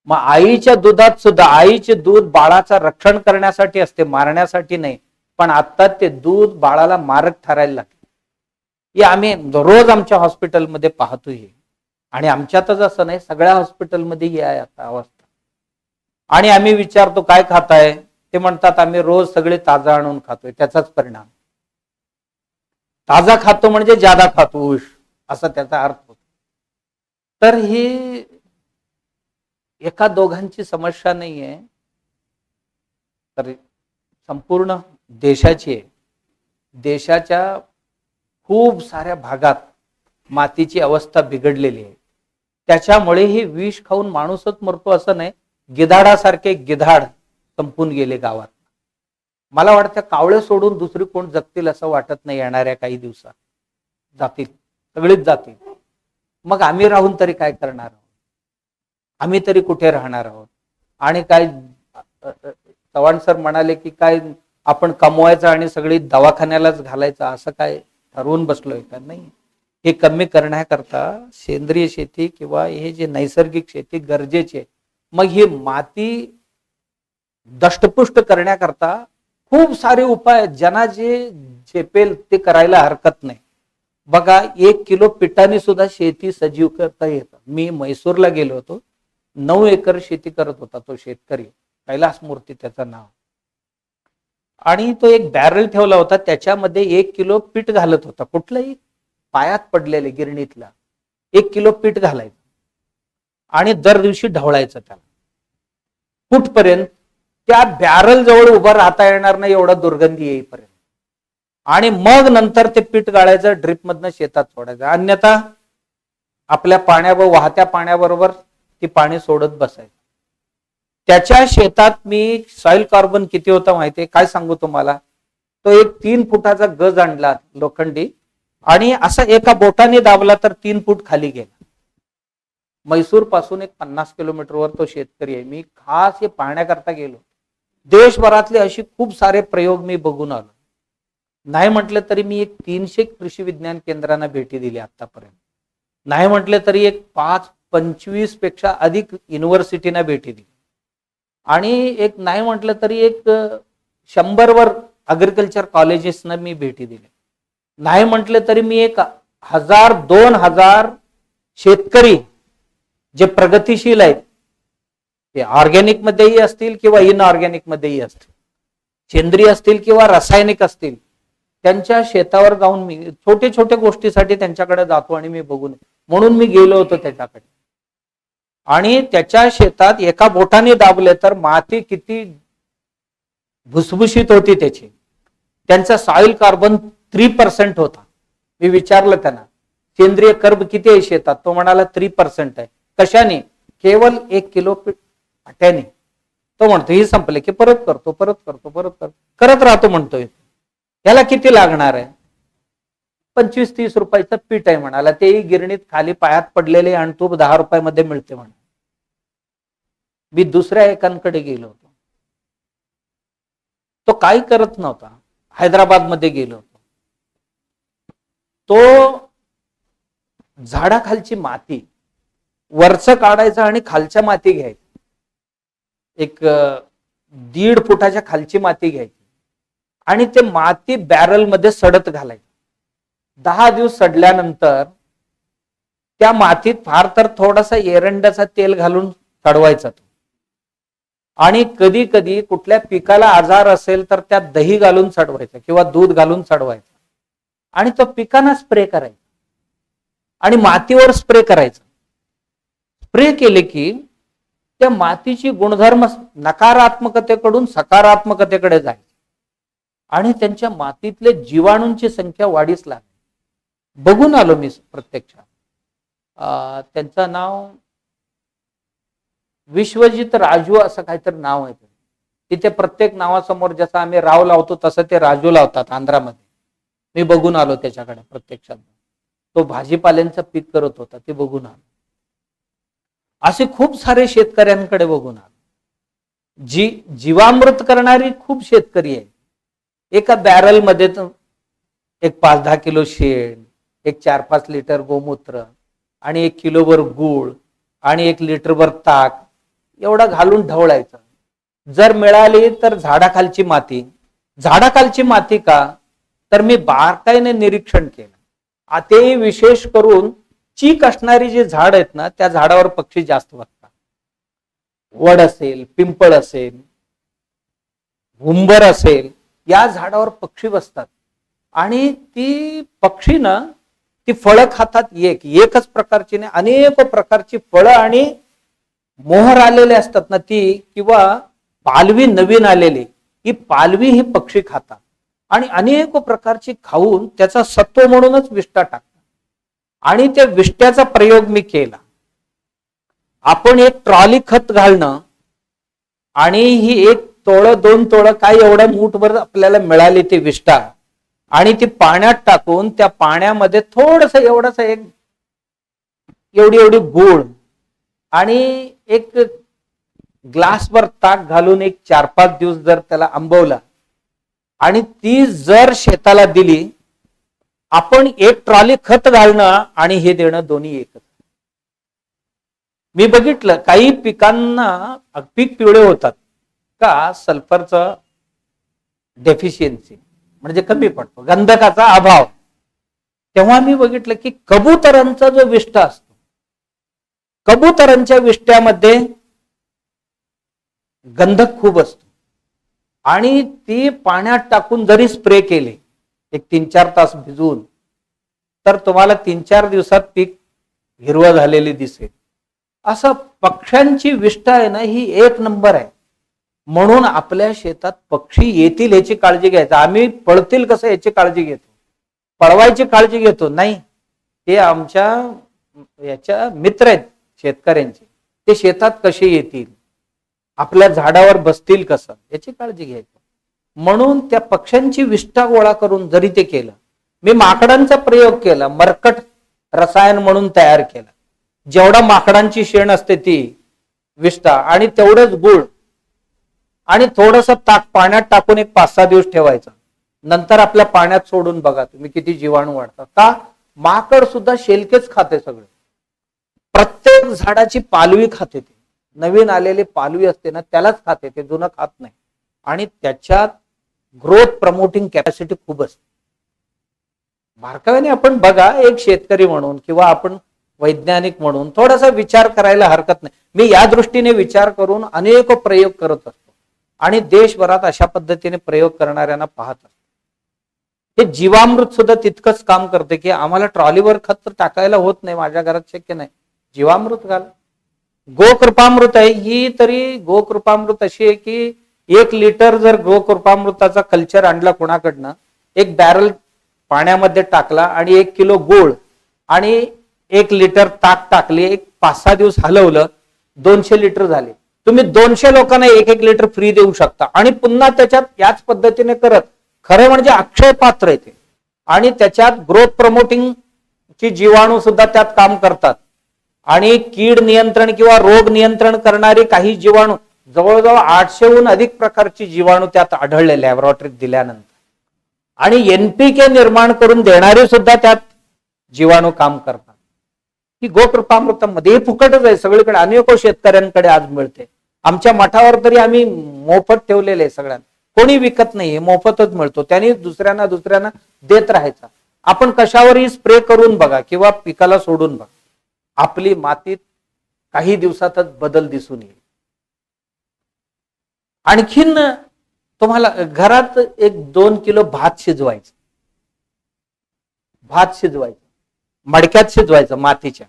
[SPEAKER 6] मग आईच्या दुधात सुद्धा, आईचे दूध बाळाचं रक्षण करण्यासाठी असते, मारण्यासाठी नाही. पण आता ते दूध बाळाला मारक ठरायला लागले. हे आम्ही रोज आमच्या हॉस्पिटलमध्ये पाहतो. हे आणि आमच्यातच असं नाही, सगळ्या हॉस्पिटलमध्ये ही आहे आता अवस्था. आणि आम्ही विचारतो काय खाताय, ते म्हणतात आम्ही रोज सगळे ताजा आणून खातोय. त्याचाच परिणाम. ताजा खातो म्हणजे ज्यादा खातो असा त्याचा अर्थ होतो. तर ही एका दोघांची समस्या नाहीये, तर संपूर्ण देशाची आहे. देशाच्या खूप साऱ्या भागात मातीची अवस्था बिघडलेली आहे. त्याच्यामुळे हे विष खाऊन माणूसच मरतो असं नाही. गिधाडासारखे गिधाड संपून गेले गावात. मला वाटतं कावळे सोडून दुसरी कोण जगतील असं वाटत नाही. येणाऱ्या काही दिवसात जातील, सगळीच जातील. मग आम्ही राहून तरी काय करणार आहोत? आम्ही तरी कुठे राहणार आहोत? आणि काय चव्हाण सर म्हणाले की काय आपण कमवायचं आणि सगळी दवाखान्यालाच घालायचं असं काय ठरवून बसलोय का? नाही. हे कमी करण्याकरता सेंद्रिय शेती किंवा हे जे नैसर्गिक शेती गरजेची आहे. मग ही माती दष्टपुष्ट करण्याकरता खूप सारे उपाय आहेत, ज्यांना जे झेपेल ते करायला हरकत नाही. बघा, 1 किलो पिठाने सुद्धा शेती सजीव करता येतं. मी म्हैसूरला गेलो होतो. 9 एकर शेती करत होता तो शेतकरी, कैलास मूर्ती त्याचं नाव. आणि तो एक बॅरल ठेवला होता, त्याच्यामध्ये 1 किलो पीठ घालत होता. कुठलंही पायात पडलेले गिरणीतला 1 किलो पीठ घालायचं आणि दर दिवशी ढवळायचं त्याला कुठपर्यंत, त्या बॅरल जवळ उभं राहता येणार नाही एवढा दुर्गंधी येईपर्यंत. आणि मग नंतर ते पीठ गाळायचं, ड्रिप मधनं शेतात सोडायचं. अन्यथा आपल्या वाहत्या पाण्याबरोबर ती पाणी सोडत बसायचं. त्याच्या शेतात मी सॉइल कार्बन किती होता माहितीये काय सांगू तुम्हाला. तो एक 3 फुटाचा गज आणला लोखंडी आणि असा एका बोटाने दाबला तर 3 फूट खाली गेला. म्हैसूर पासून एक 50 किलोमीटरवर तो शेतकरी आहे. मी खास हे पाहण्याकरता गेलो. देशभरातले अशी खूप सारे प्रयोग मी बघून आलो. नाही म्हटलं तरी मी एक 300 कृषी विज्ञान केंद्रांना भेटी दिली आतापर्यंत. नाही म्हटले तरी एक 25 पेक्षा अधिक युनिव्हर्सिटीना भेटी दिली. आणि एक नाही म्हटलं तरी एक 100 वर अग्रिकल्चर कॉलेजेसना मी भेटी दिली. नाही म्हटले तरी मी एक 1000-2000 शेतकरी जे प्रगतिशील आहेत, ते ऑर्गॅनिक मध्येही असतील किंवा इनऑर्गॅनिक मध्येही असतील, सेंद्रिय असतील किंवा रासायनिक असतील, त्यांच्या शेतावर जाऊन मी छोट्या छोट्या गोष्टीसाठी त्यांच्याकडे जातो आणि मी बघून, म्हणून मी गेलो होतो त्याच्याकडे. आणि त्याच्या शेतात एका बोटाने दाबले तर माती किती भुसभुशीत होती त्याची. त्यांचा सॉइल कार्बन 3% होता. मी विचारलं त्यांना सेंद्रिय कर्ब किती आहे शेतात, तो म्हणाला 3% आहे. कशाने? केवळ 1 किलो आट्याने. तो म्हणतो ही संपले की परत करतो करत राहतो म्हणतोय. याला किती लागणार आहे? 25-30 रुपयाचं पीठ आहे म्हणाला. तेही गिरणीत खाली पायात पडलेले आणि तूप 10 रुपयामध्ये मिळते म्हणा. मी दुसऱ्या एकांकडे गेलो होतो. तो काही करत नव्हता. हैदराबाद मध्ये गेलो होतो. तो झाडाखालची माती वरचं काढायचं आणि खालच्या माती घ्यायची. एक 1.5 फुटाच्या खालची माती घ्यायची आणि ते माती बॅरल मध्ये सडत घालायची. 10 दिवस सडल्यानंतर त्या मातीत फार तर थोडासा एरंडाचा तेल घालून सडवायचा तो. आणि कधी कधी कुठल्या पिकाला आजार असेल तर त्यात दही घालून सडवायचं किंवा दूध घालून सडवायचं आणि तो पिकांना स्प्रे करायचा आणि मातीवर स्प्रे करायचा. स्प्रे केले की त्या मातीची गुणधर्म नकारात्मकतेकडून सकारात्मकतेकडे जायचे आणि त्यांच्या मातीतले जीवाणूंची संख्या वाढीस लागली. बघून आलो मी प्रत्यक्षात. त्यांचं नाव विश्वजित राजू असं काहीतरी नाव आहे. तिथे प्रत्येक नावासमोर जसं आम्ही राव लावतो तसं ते राजू लावतात आंध्रामध्ये. मी बघून आलो त्याच्याकडे प्रत्यक्षात. तो भाजीपाल्यांचं पीक करत होता, ते बघून आलो. असे खूप सारे शेतकऱ्यांकडे बघून आलो. जीवामृत करणारी खूप शेतकरी आहे. एका बॅरल मध्ये एक 5-10 किलो शेण, एक 4-5 लिटर गोमूत्र आणि 1 किलोभर गूळ आणि 1 लिटरभर ताक एवढा घालून ढवळायचं. जर मिळाली तर झाडाखालची माती. झाडाखालची माती का? तर मी बारकाईने निरीक्षण केलं. ते विशेष करून चीक असणारी जी झाड आहेत ना, त्या झाडावर पक्षी जास्त बसतात. वड असेल, पिंपळ असेल, हुंबर असेल, या झाडावर पक्षी बसतात. आणि ती पक्षी ना ती फळं खातात. एकच प्रकारची नाही, अनेक प्रकारची फळं आणि मोहर आलेले असतात ना ती, किंवा पालवी नवीन आलेली, ही पालवी ही पक्षी खातात आणि अनेक प्रकारची खाऊन त्याचा सत्व म्हणूनच विष्ठा टाकतात. आणि त्या विष्ट्याचा प्रयोग मी केला. आपण 1 ट्रॉली खत घालणं आणि ही 1 तोळं 2 तोळं काय एवढं मूठभर आपल्याला मिळाली ती विष्ठा, आणि ती पाण्यात टाकून त्या पाण्यामध्ये थोडस एवढंच एवढी गूळ आणि 1 ग्लासभर ताक घालून 4-5 दिवस जर त्याला आंबवला आणि ती जर शेताला दिली, आपण 1 ट्रॉली खत घालणं आणि हे देणं दोन्ही एकच. मी बघितलं काही पिकांना पीक पिवळे होतात का सल्फरचं डेफिशियन्सी म्हणजे कमी पडतो, गंधकाचा अभाव. तेव्हा मी बघितलं की कबुतरांचा जो विष्ठा असतो, कबुतरांच्या विष्ट्यामध्ये गंधक खूप असतो आणि ती पाण्यात टाकून जरी स्प्रे केले एक 3-4 तास भिजवून, तर तुम्हाला 3-4 दिवसात पीक हिरवं झालेली दिसेल. असं पक्ष्यांची विष्ठा आहे ना, ही 1 नंबर आहे. म्हणून आपल्या शेतात पक्षी येतील याची काळजी घ्यायची. आम्ही पळतील कसं याची काळजी घेतो, पळवायची काळजी घेतो नाही. ते आमच्या याच्या मित्र आहेत शेतकऱ्यांचे, ते शेतात कसे येतील, आपल्या झाडावर बसतील कसं याची काळजी घ्यायची. म्हणून त्या पक्ष्यांची विष्ठा गोळा करून जरी ते केलं. मी माकडांचा प्रयोग केला, मरकट रसायन म्हणून तयार केलं. जेवढा माकडांची शेण असते ती विष्ठा आणि तेवढंच गुळ आणि थोडस ताक पाण्यात टाकून एक 5-6 दिवस ठेवायचं. नंतर आपल्या पाण्यात सोडून बघा तुम्ही किती जीवाणू वाढतात. का? माकड सुद्धा शेलकेच खाते सगळे. प्रत्येक झाडाची पालवी खाते ते, नवीन आलेली पालवी असते ना त्यालाच खाते ते, जुनं खात नाही. आणि त्याच्यात ग्रोथ प्रमोटिंग कॅपॅसिटी खूप असते. बारकाव्याने आपण बघा, एक शेतकरी म्हणून किंवा आपण वैज्ञानिक म्हणून थोडासा विचार करायला हरकत नाही. मी या दृष्टीने विचार करून अनेक प्रयोग करत असतो आणि देशभरात अशा पद्धतीने प्रयोग करणाऱ्यांना पाहत असतो. हे जीवामृत सुद्धा तितकंच काम करते की आम्हाला ट्रॉलीवर खत तर टाकायला होत नाही, माझ्या घरात शक्य नाही, जीवामृत घाला. गोकृपामृत आहे ही, तरी गोकृपामृत अशी आहे की 1 लिटर जर गोकृपामृताचा कल्चर आणला कोणाकडनं, 1 बॅरल पाण्यामध्ये टाकला आणि 1 किलो गूळ आणि 1 लिटर ताक टाकले, एक 5-6 दिवस हलवलं, 200 लिटर झाले. तुम्ही 200 लोकांना 1-1 लिटर फ्री देऊ शकता आणि पुन्हा त्याच्यात याच पद्धतीने करत, खरं म्हणजे अक्षय पात्र येते. आणि त्याच्यात ग्रोथ प्रमोटिंग ची जीवाणू सुद्धा त्यात काम करतात आणि कीड नियंत्रण किंवा रोग नियंत्रण करणारे काही जीवाणू, जवळजवळ 800हून अधिक प्रकारची जीवाणू त्यात आढळले लॅबोरेटरीत दिल्यानंतर. आणि NPK निर्माण करून देणारे सुद्धा त्यात जीवाणू काम करतात. ही गोकृपामृतामध्ये हे फुकटच आहे सगळीकडे, अनेक शेतकऱ्यांकडे आज मिळते. आमच्या मठावर तरी आम्ही मोफत ठेवलेले आहे सगळ्यांना, कोणी विकत नाही, मोफतच मिळतो. त्यांनी दुसऱ्यांना देत राहायचा. आपण कशावरही स्प्रे करून बघा किंवा पिकाला सोडून बघा, आपली मातीत काही दिवसातच बदल दिसून येईल. आणखीन तुम्हाला घरात 1-2 किलो भात शिजवायचं, मडक्यात शिजवायचं मातीच्या,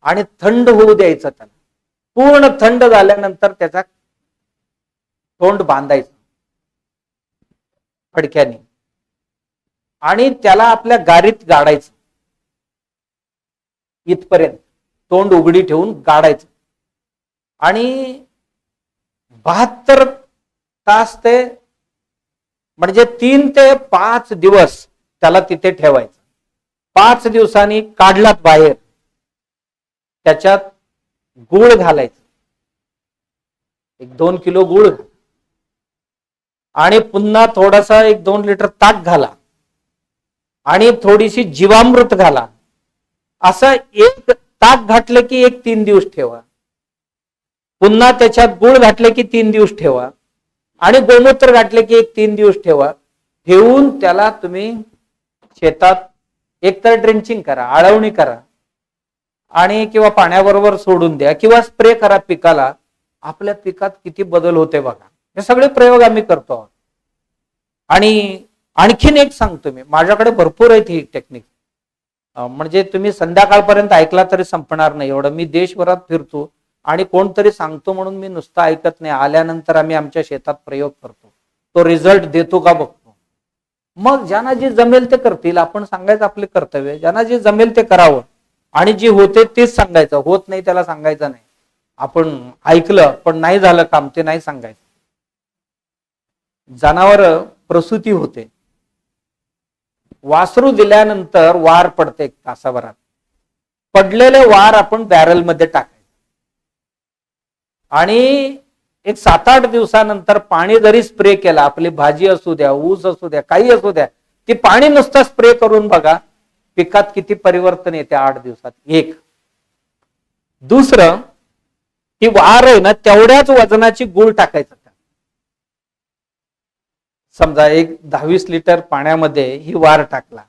[SPEAKER 6] आणि थंड होऊ द्यायचं. त्याला पूर्ण थंड झाल्यानंतर त्याचा तोंड बांधायचं फडक्याने आणि त्याला आपल्या गाडीत गाडायचं, इथपर्यंत तोंड उघडी ठेवून गाडायचं. आणि 72 तास ते म्हणजे 3 ते 5 दिवस त्याला तिथे ठेवायचं. 5 दिवसांनी काढलात बाहेर, त्याच्यात गूळ घालायचं, 1-2 किलो गूळ आणि पुन्हा थोडासा 1-2 लिटर ताक घाला आणि थोडीशी जीवामृत घाला. असं एक ताक घातलं की 3 दिवस ठेवा, पुन्हा त्याच्यात गूळ घातले की 3 दिवस ठेवा आणि गोमूत्र घातले की 3 दिवस ठेवा. ठेवून त्याला तुम्ही शेतात एकतर ड्रेंचिंग करा, आळवणी करा आणि किंवा पाण्याबरोबर सोडून द्या किंवा स्प्रे करा पिकाला. आपल्या पिकात किती बदल होते बघा. हे सगळे प्रयोग आम्ही करतो आहोत. आणि आणखीन एक सांगतो मी, माझ्याकडे भरपूर आहेत ही टेक्निक, म्हणजे तुम्ही संध्याकाळपर्यंत ऐकला तरी संपणार नाही एवढं. मी देशभरात फिरतो आणि कोणतरी सांगतो म्हणून मी नुसतं ऐकत नाही, आल्यानंतर आम्ही आमच्या शेतात प्रयोग करतो, तो रिझल्ट देतो का बघतो. मग ज्यांना जे जमेल ते करतील, आपण सांगायचं आपले कर्तव्य, ज्यांना जे जमेल ते करावं आणि जे होते तेच सांगायचं, होत नाही त्याला सांगायचं नाही. आपण ऐकलं पण नाही झालं काम ते नाही सांगायचं. जनावर प्रसूती होते, वासरू दिल्यानंतर वार पडते 1 तासाभरात, पडलेले वार आपण बॅरल मध्ये टाकायचं आणि एक 7-8 दिवसानंतर पाणी जरी स्प्रे केला, आपली भाजी असू द्या, ऊस असू द्या, काही असू द्या, ती पाणी नुसतं स्प्रे करून बघा पिकात किती परिवर्तन येते 8 दिवसात. एक दुसरं, ती वार आहे ना तेवढ्याच वजनाची गूळ टाकायचं, समजा एक 10-20 लिटर पाण्यामध्ये ही वार टाकला.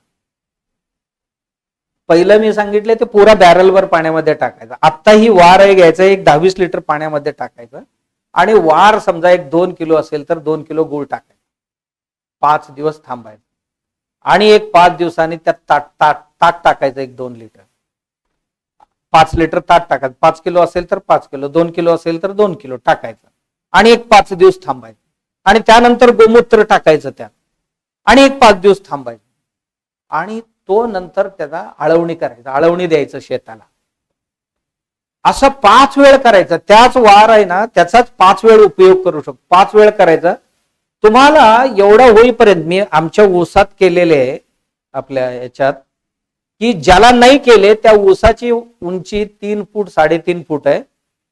[SPEAKER 6] पहिलं मी सांगितलं ते पुरा बॅरलवर पाण्यामध्ये टाकायचं. आता ही वार आहे घ्यायचं, एक 10-20 लिटर पाण्यामध्ये टाकायचं आणि वार समजा एक 2 किलो असेल तर 2 किलो गुळ टाकायचं. 5 दिवस थांबायचं आणि एक 5 दिवसांनी त्यात ताक टाकायचं, एक 2 लिटर. 5 लिटर ताक टाकायचं. 5 किलो असेल तर 5 किलो, 2 किलो असेल तर 2 किलो टाकायचं आणि एक 5 दिवस थांबायचं आणि त्यानंतर गोमूत्र टाकायचं त्यात आणि एक 5 दिवस थांबायचं आणि तो नंतर त्याचा आळवणी करायचा, आळवणी द्यायचं शेताला. असं 5 वेळ करायचं. त्याच वार आहे ना त्याचाच 5 वेळ उपयोग करू शकतो. 5 वेळ करायचा. तुम्हाला एवढं होईपर्यंत मी आमच्या ऊसात केलेले आहे, आपल्या याच्यात, की ज्याला नाही केले त्या ऊसाची उंची 3 फूट 3.5 फूट आहे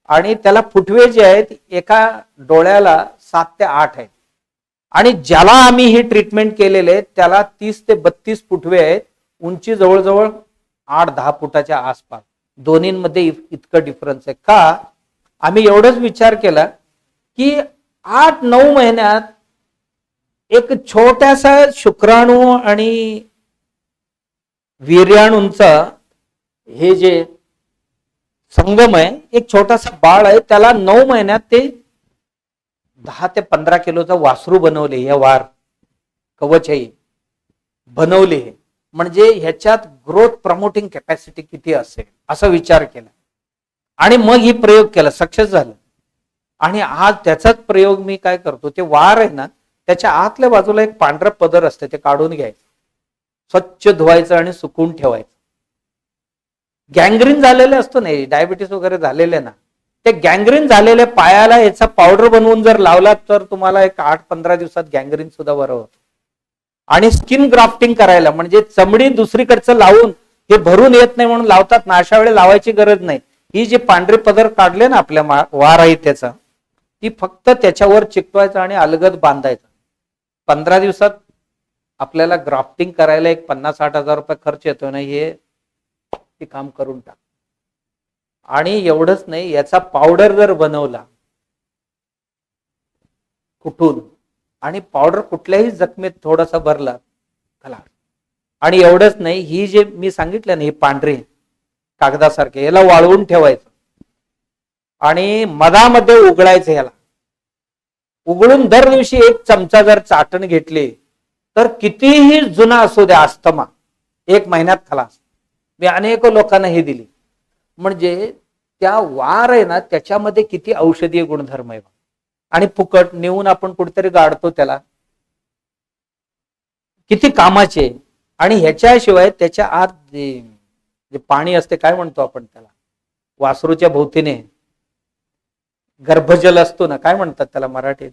[SPEAKER 6] आणि त्याला फुटवे जे आहेत एका डोळ्याला 7 ते 8 आहेत आणि ज्याला आम्ही ही ट्रीटमेंट केलेले त्याला 30 ते 32 फुटवे आहेत. उंची जवळजवळ 8-10 फुटाच्या आसपास. दोन्हींमध्ये इतकं डिफरन्स आहे. का? आम्ही एवढंच विचार केला की 8-9 महिन्यात एक छोट्यासा शुक्राणू आणि वीर्याणूंचा हे जे संगम आहे, एक छोटासा बाळ आहे, त्याला 9 महिन्यात ते 10 ते 15 किलोचा वासरू बनवले. हे वार कवच आहे बनवले. म्हणजे ह्याच्यात ग्रोथ प्रमोटिंग कॅपॅसिटी किती असेल असा विचार केला आणि मग ही प्रयोग केला. सक्सेस झालं आणि आज त्याचाच प्रयोग मी काय करतो, ते वार आहे ना त्याच्या आतल्या बाजूला एक पांढरं पदर असतं, ते काढून घ्यायचं, स्वच्छ धुवायचं आणि सुकून ठेवायचं. गँग्रीन झालेले असतो नाही, डायबिटीस वगैरे झालेले ना, ते गँग्रीन झालेल्या पायाला याचा पावडर बनवून जर लावला तर तुम्हाला एक 8-15 दिवसात गँग्रीन सुद्धा बरं होतं. आणि स्किन ग्राफ्टिंग करायला म्हणजे चमडी दुसरीकडचं लावून हे भरून येत नाही म्हणून लावतात ना, अशा वेळी लावायची गरज नाही. ही जी पांढरे पदर काढले ना आपल्या वार आहे त्याचा, ती फक्त त्याच्यावर चिकटवायचं आणि अलगद बांधायचं. 15 दिवसात आपल्याला ग्राफ्टिंग करायला एक 50-60 हजार रुपये खर्च येतो ना, हे काम करून टाक. आणि एवढंच नाही, याचा पावडर जर बनवला कुठून आणि पावडर कुठल्याही जखमेत थोडासा भरला खला. आणि एवढंच नाही, ही जे मी सांगितलं ना ही पांढरे कागदासारखे, याला वाळवून ठेवायचं आणि मधामध्ये उघडायचं. याला उघडून दर दिवशी 1 चमचा जर चाटण घेतली तर कितीही जुना असू द्या अस्थमा 1 महिन्यात खलास. मी अनेक लोकांना हे दिली. म्हणजे त्या वार आहे ना त्याच्यामध्ये किती औषधीय गुणधर्म आहे आणि फुकट नेऊन आपण कुठेतरी गाडतो, त्याला किती कामाचे. आणि ह्याच्याशिवाय त्याच्या आत जे पाणी असते, काय म्हणतो आपण त्याला, वासरूच्या भोवतीने गर्भजल असतो ना, काय म्हणतात त्याला मराठीत,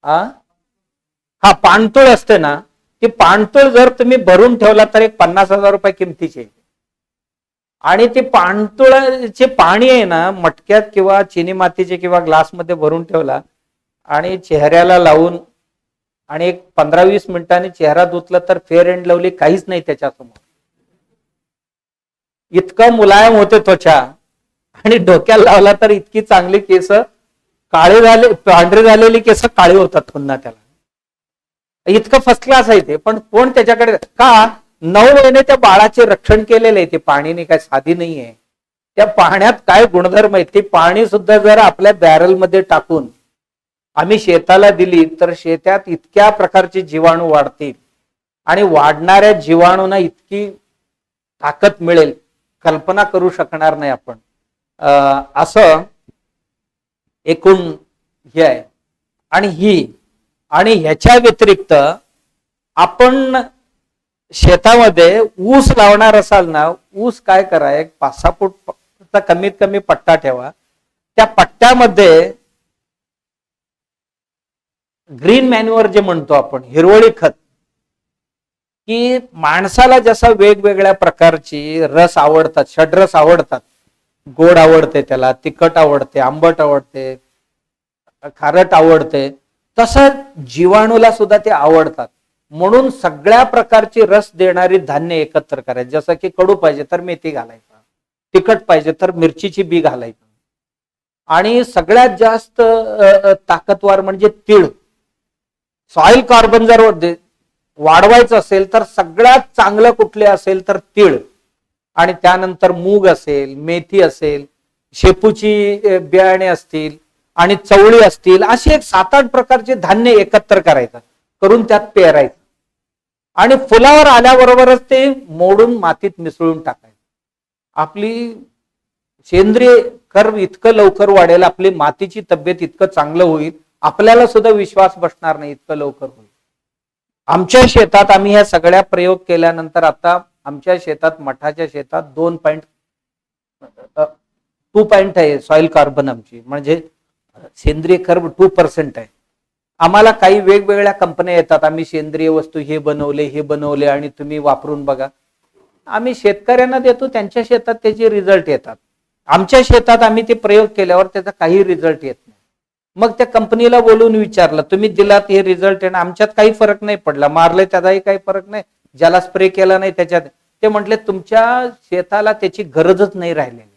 [SPEAKER 6] हा पाणतोळ असते ना, ती पाणतोळ जर तुम्ही भरून ठेवला तर एक 50 हजार रुपये किमतीचे. आणि ते पाणतोळाचे पाणी आहे ना मटक्यात किंवा चिनी मातीचे किंवा ग्लासमध्ये भरून ठेवला आणि चेहऱ्याला लावून आणि एक 15-20 मिनिटांनी चेहरा धुतला तर फेअर अँड लवली काहीच नाही त्याच्यासमोर. इतकं मुलायम होते त्वचा आणि डोक्याला लावला तर इतकी चांगली केस काळे झाले, पांढरे झालेली केस काळी होतात पुन्हा. त्याला इतकं फर्स्ट क्लास आहे ते. पण कोण त्याच्याकडे का? 9 महिने त्या बाळाचे रक्षण केलेले आहे. ते पाणीने काय साधी नाहीये. त्या पाण्यात काय गुणधर्म आहेत, ते पाणी सुद्धा जर आपल्या बॅरलमध्ये टाकून आम्ही शेताला दिली तर शेतात इतक्या प्रकारचे जीवाणू वाढतील आणि वाढणाऱ्या जीवाणूंना इतकी ताकद मिळेल, कल्पना करू शकणार नाही आपण. असं एकूण हे आहे. आणि ह्याच्या व्यतिरिक्त आपण शेतामध्ये ऊस लावणार असाल ना, ऊस काय करा, एक 5-6 फूटचा कमीत कमी पट्टा ठेवा. त्या पट्ट्यामध्ये ग्रीन मॅन्युअर जे म्हणतो आपण, हिरवळी खत, की माणसाला जसं वेगवेगळ्या प्रकारची रस आवडतात, षड्रस आवडतात, गोड आवडते, त्याला तिखट आवडते, आंबट आवडते, खारट आवडते, तसं जीवाणूला सुद्धा ते आवडतात. म्हणून सगळ्या प्रकारची रस देणारी धान्य एकत्र करायची. जसं की कडू पाहिजे तर मेथी घालायचं, तिखट पाहिजे तर मिरचीची बी घालायचं, आणि सगळ्यात जास्त ताकदवार म्हणजे तीळ. सॉइल कार्बन जर वाढवायचं असेल तर सगळ्यात चांगलं कुठले असेल तर तीळ, आणि त्यानंतर मूग असेल, मेथी असेल, शेपूची बियाणे असतील आणि चवळी असतील, अशी एक 7-8 प्रकारचे धान्य एकत्र करायचं, करून त्यात पेरायचं आणि फुलावर आल्याबरोबरच ते मोडून मातीत मिसळून टाकायचं. आपली सेंद्रिय कर्म इतकं लवकर वाढेल, आपली मातीची तब्येत इतकं चांगलं होईल, आपल्याला सुद्धा विश्वास बसणार नाही, इतकं लवकर होईल. आमच्या शेतात आम्ही ह्या सगळ्या प्रयोग केल्यानंतर आता आमच्या शेतात, मठाच्या शेतात 2 आहे सॉइल कार्बन आमची, म्हणजे सेंद्रिय कर्ब 2% आहे. आम्हाला काही वेगवेगळ्या कंपन्या येतात, आम्ही सेंद्रिय वस्तू हे बनवले आणि तुम्ही वापरून बघा. आम्ही शेतकऱ्यांना देतो, त्यांच्या शेतात त्याचे रिझल्ट येतात. आमच्या शेतात आम्ही ते प्रयोग केल्यावर त्याचा काही रिझल्ट येत नाही. मग त्या कंपनीला बोलून विचारलं, तुम्ही दिलात हे रिझल्ट आहे ना, आमच्यात काही फरक नाही पडला, मारले त्याचाही काही फरक नाही, ज्याला स्प्रे केला नाही त्याच्यात. ते म्हटले तुमच्या शेताला त्याची गरजच नाही राहिलेली.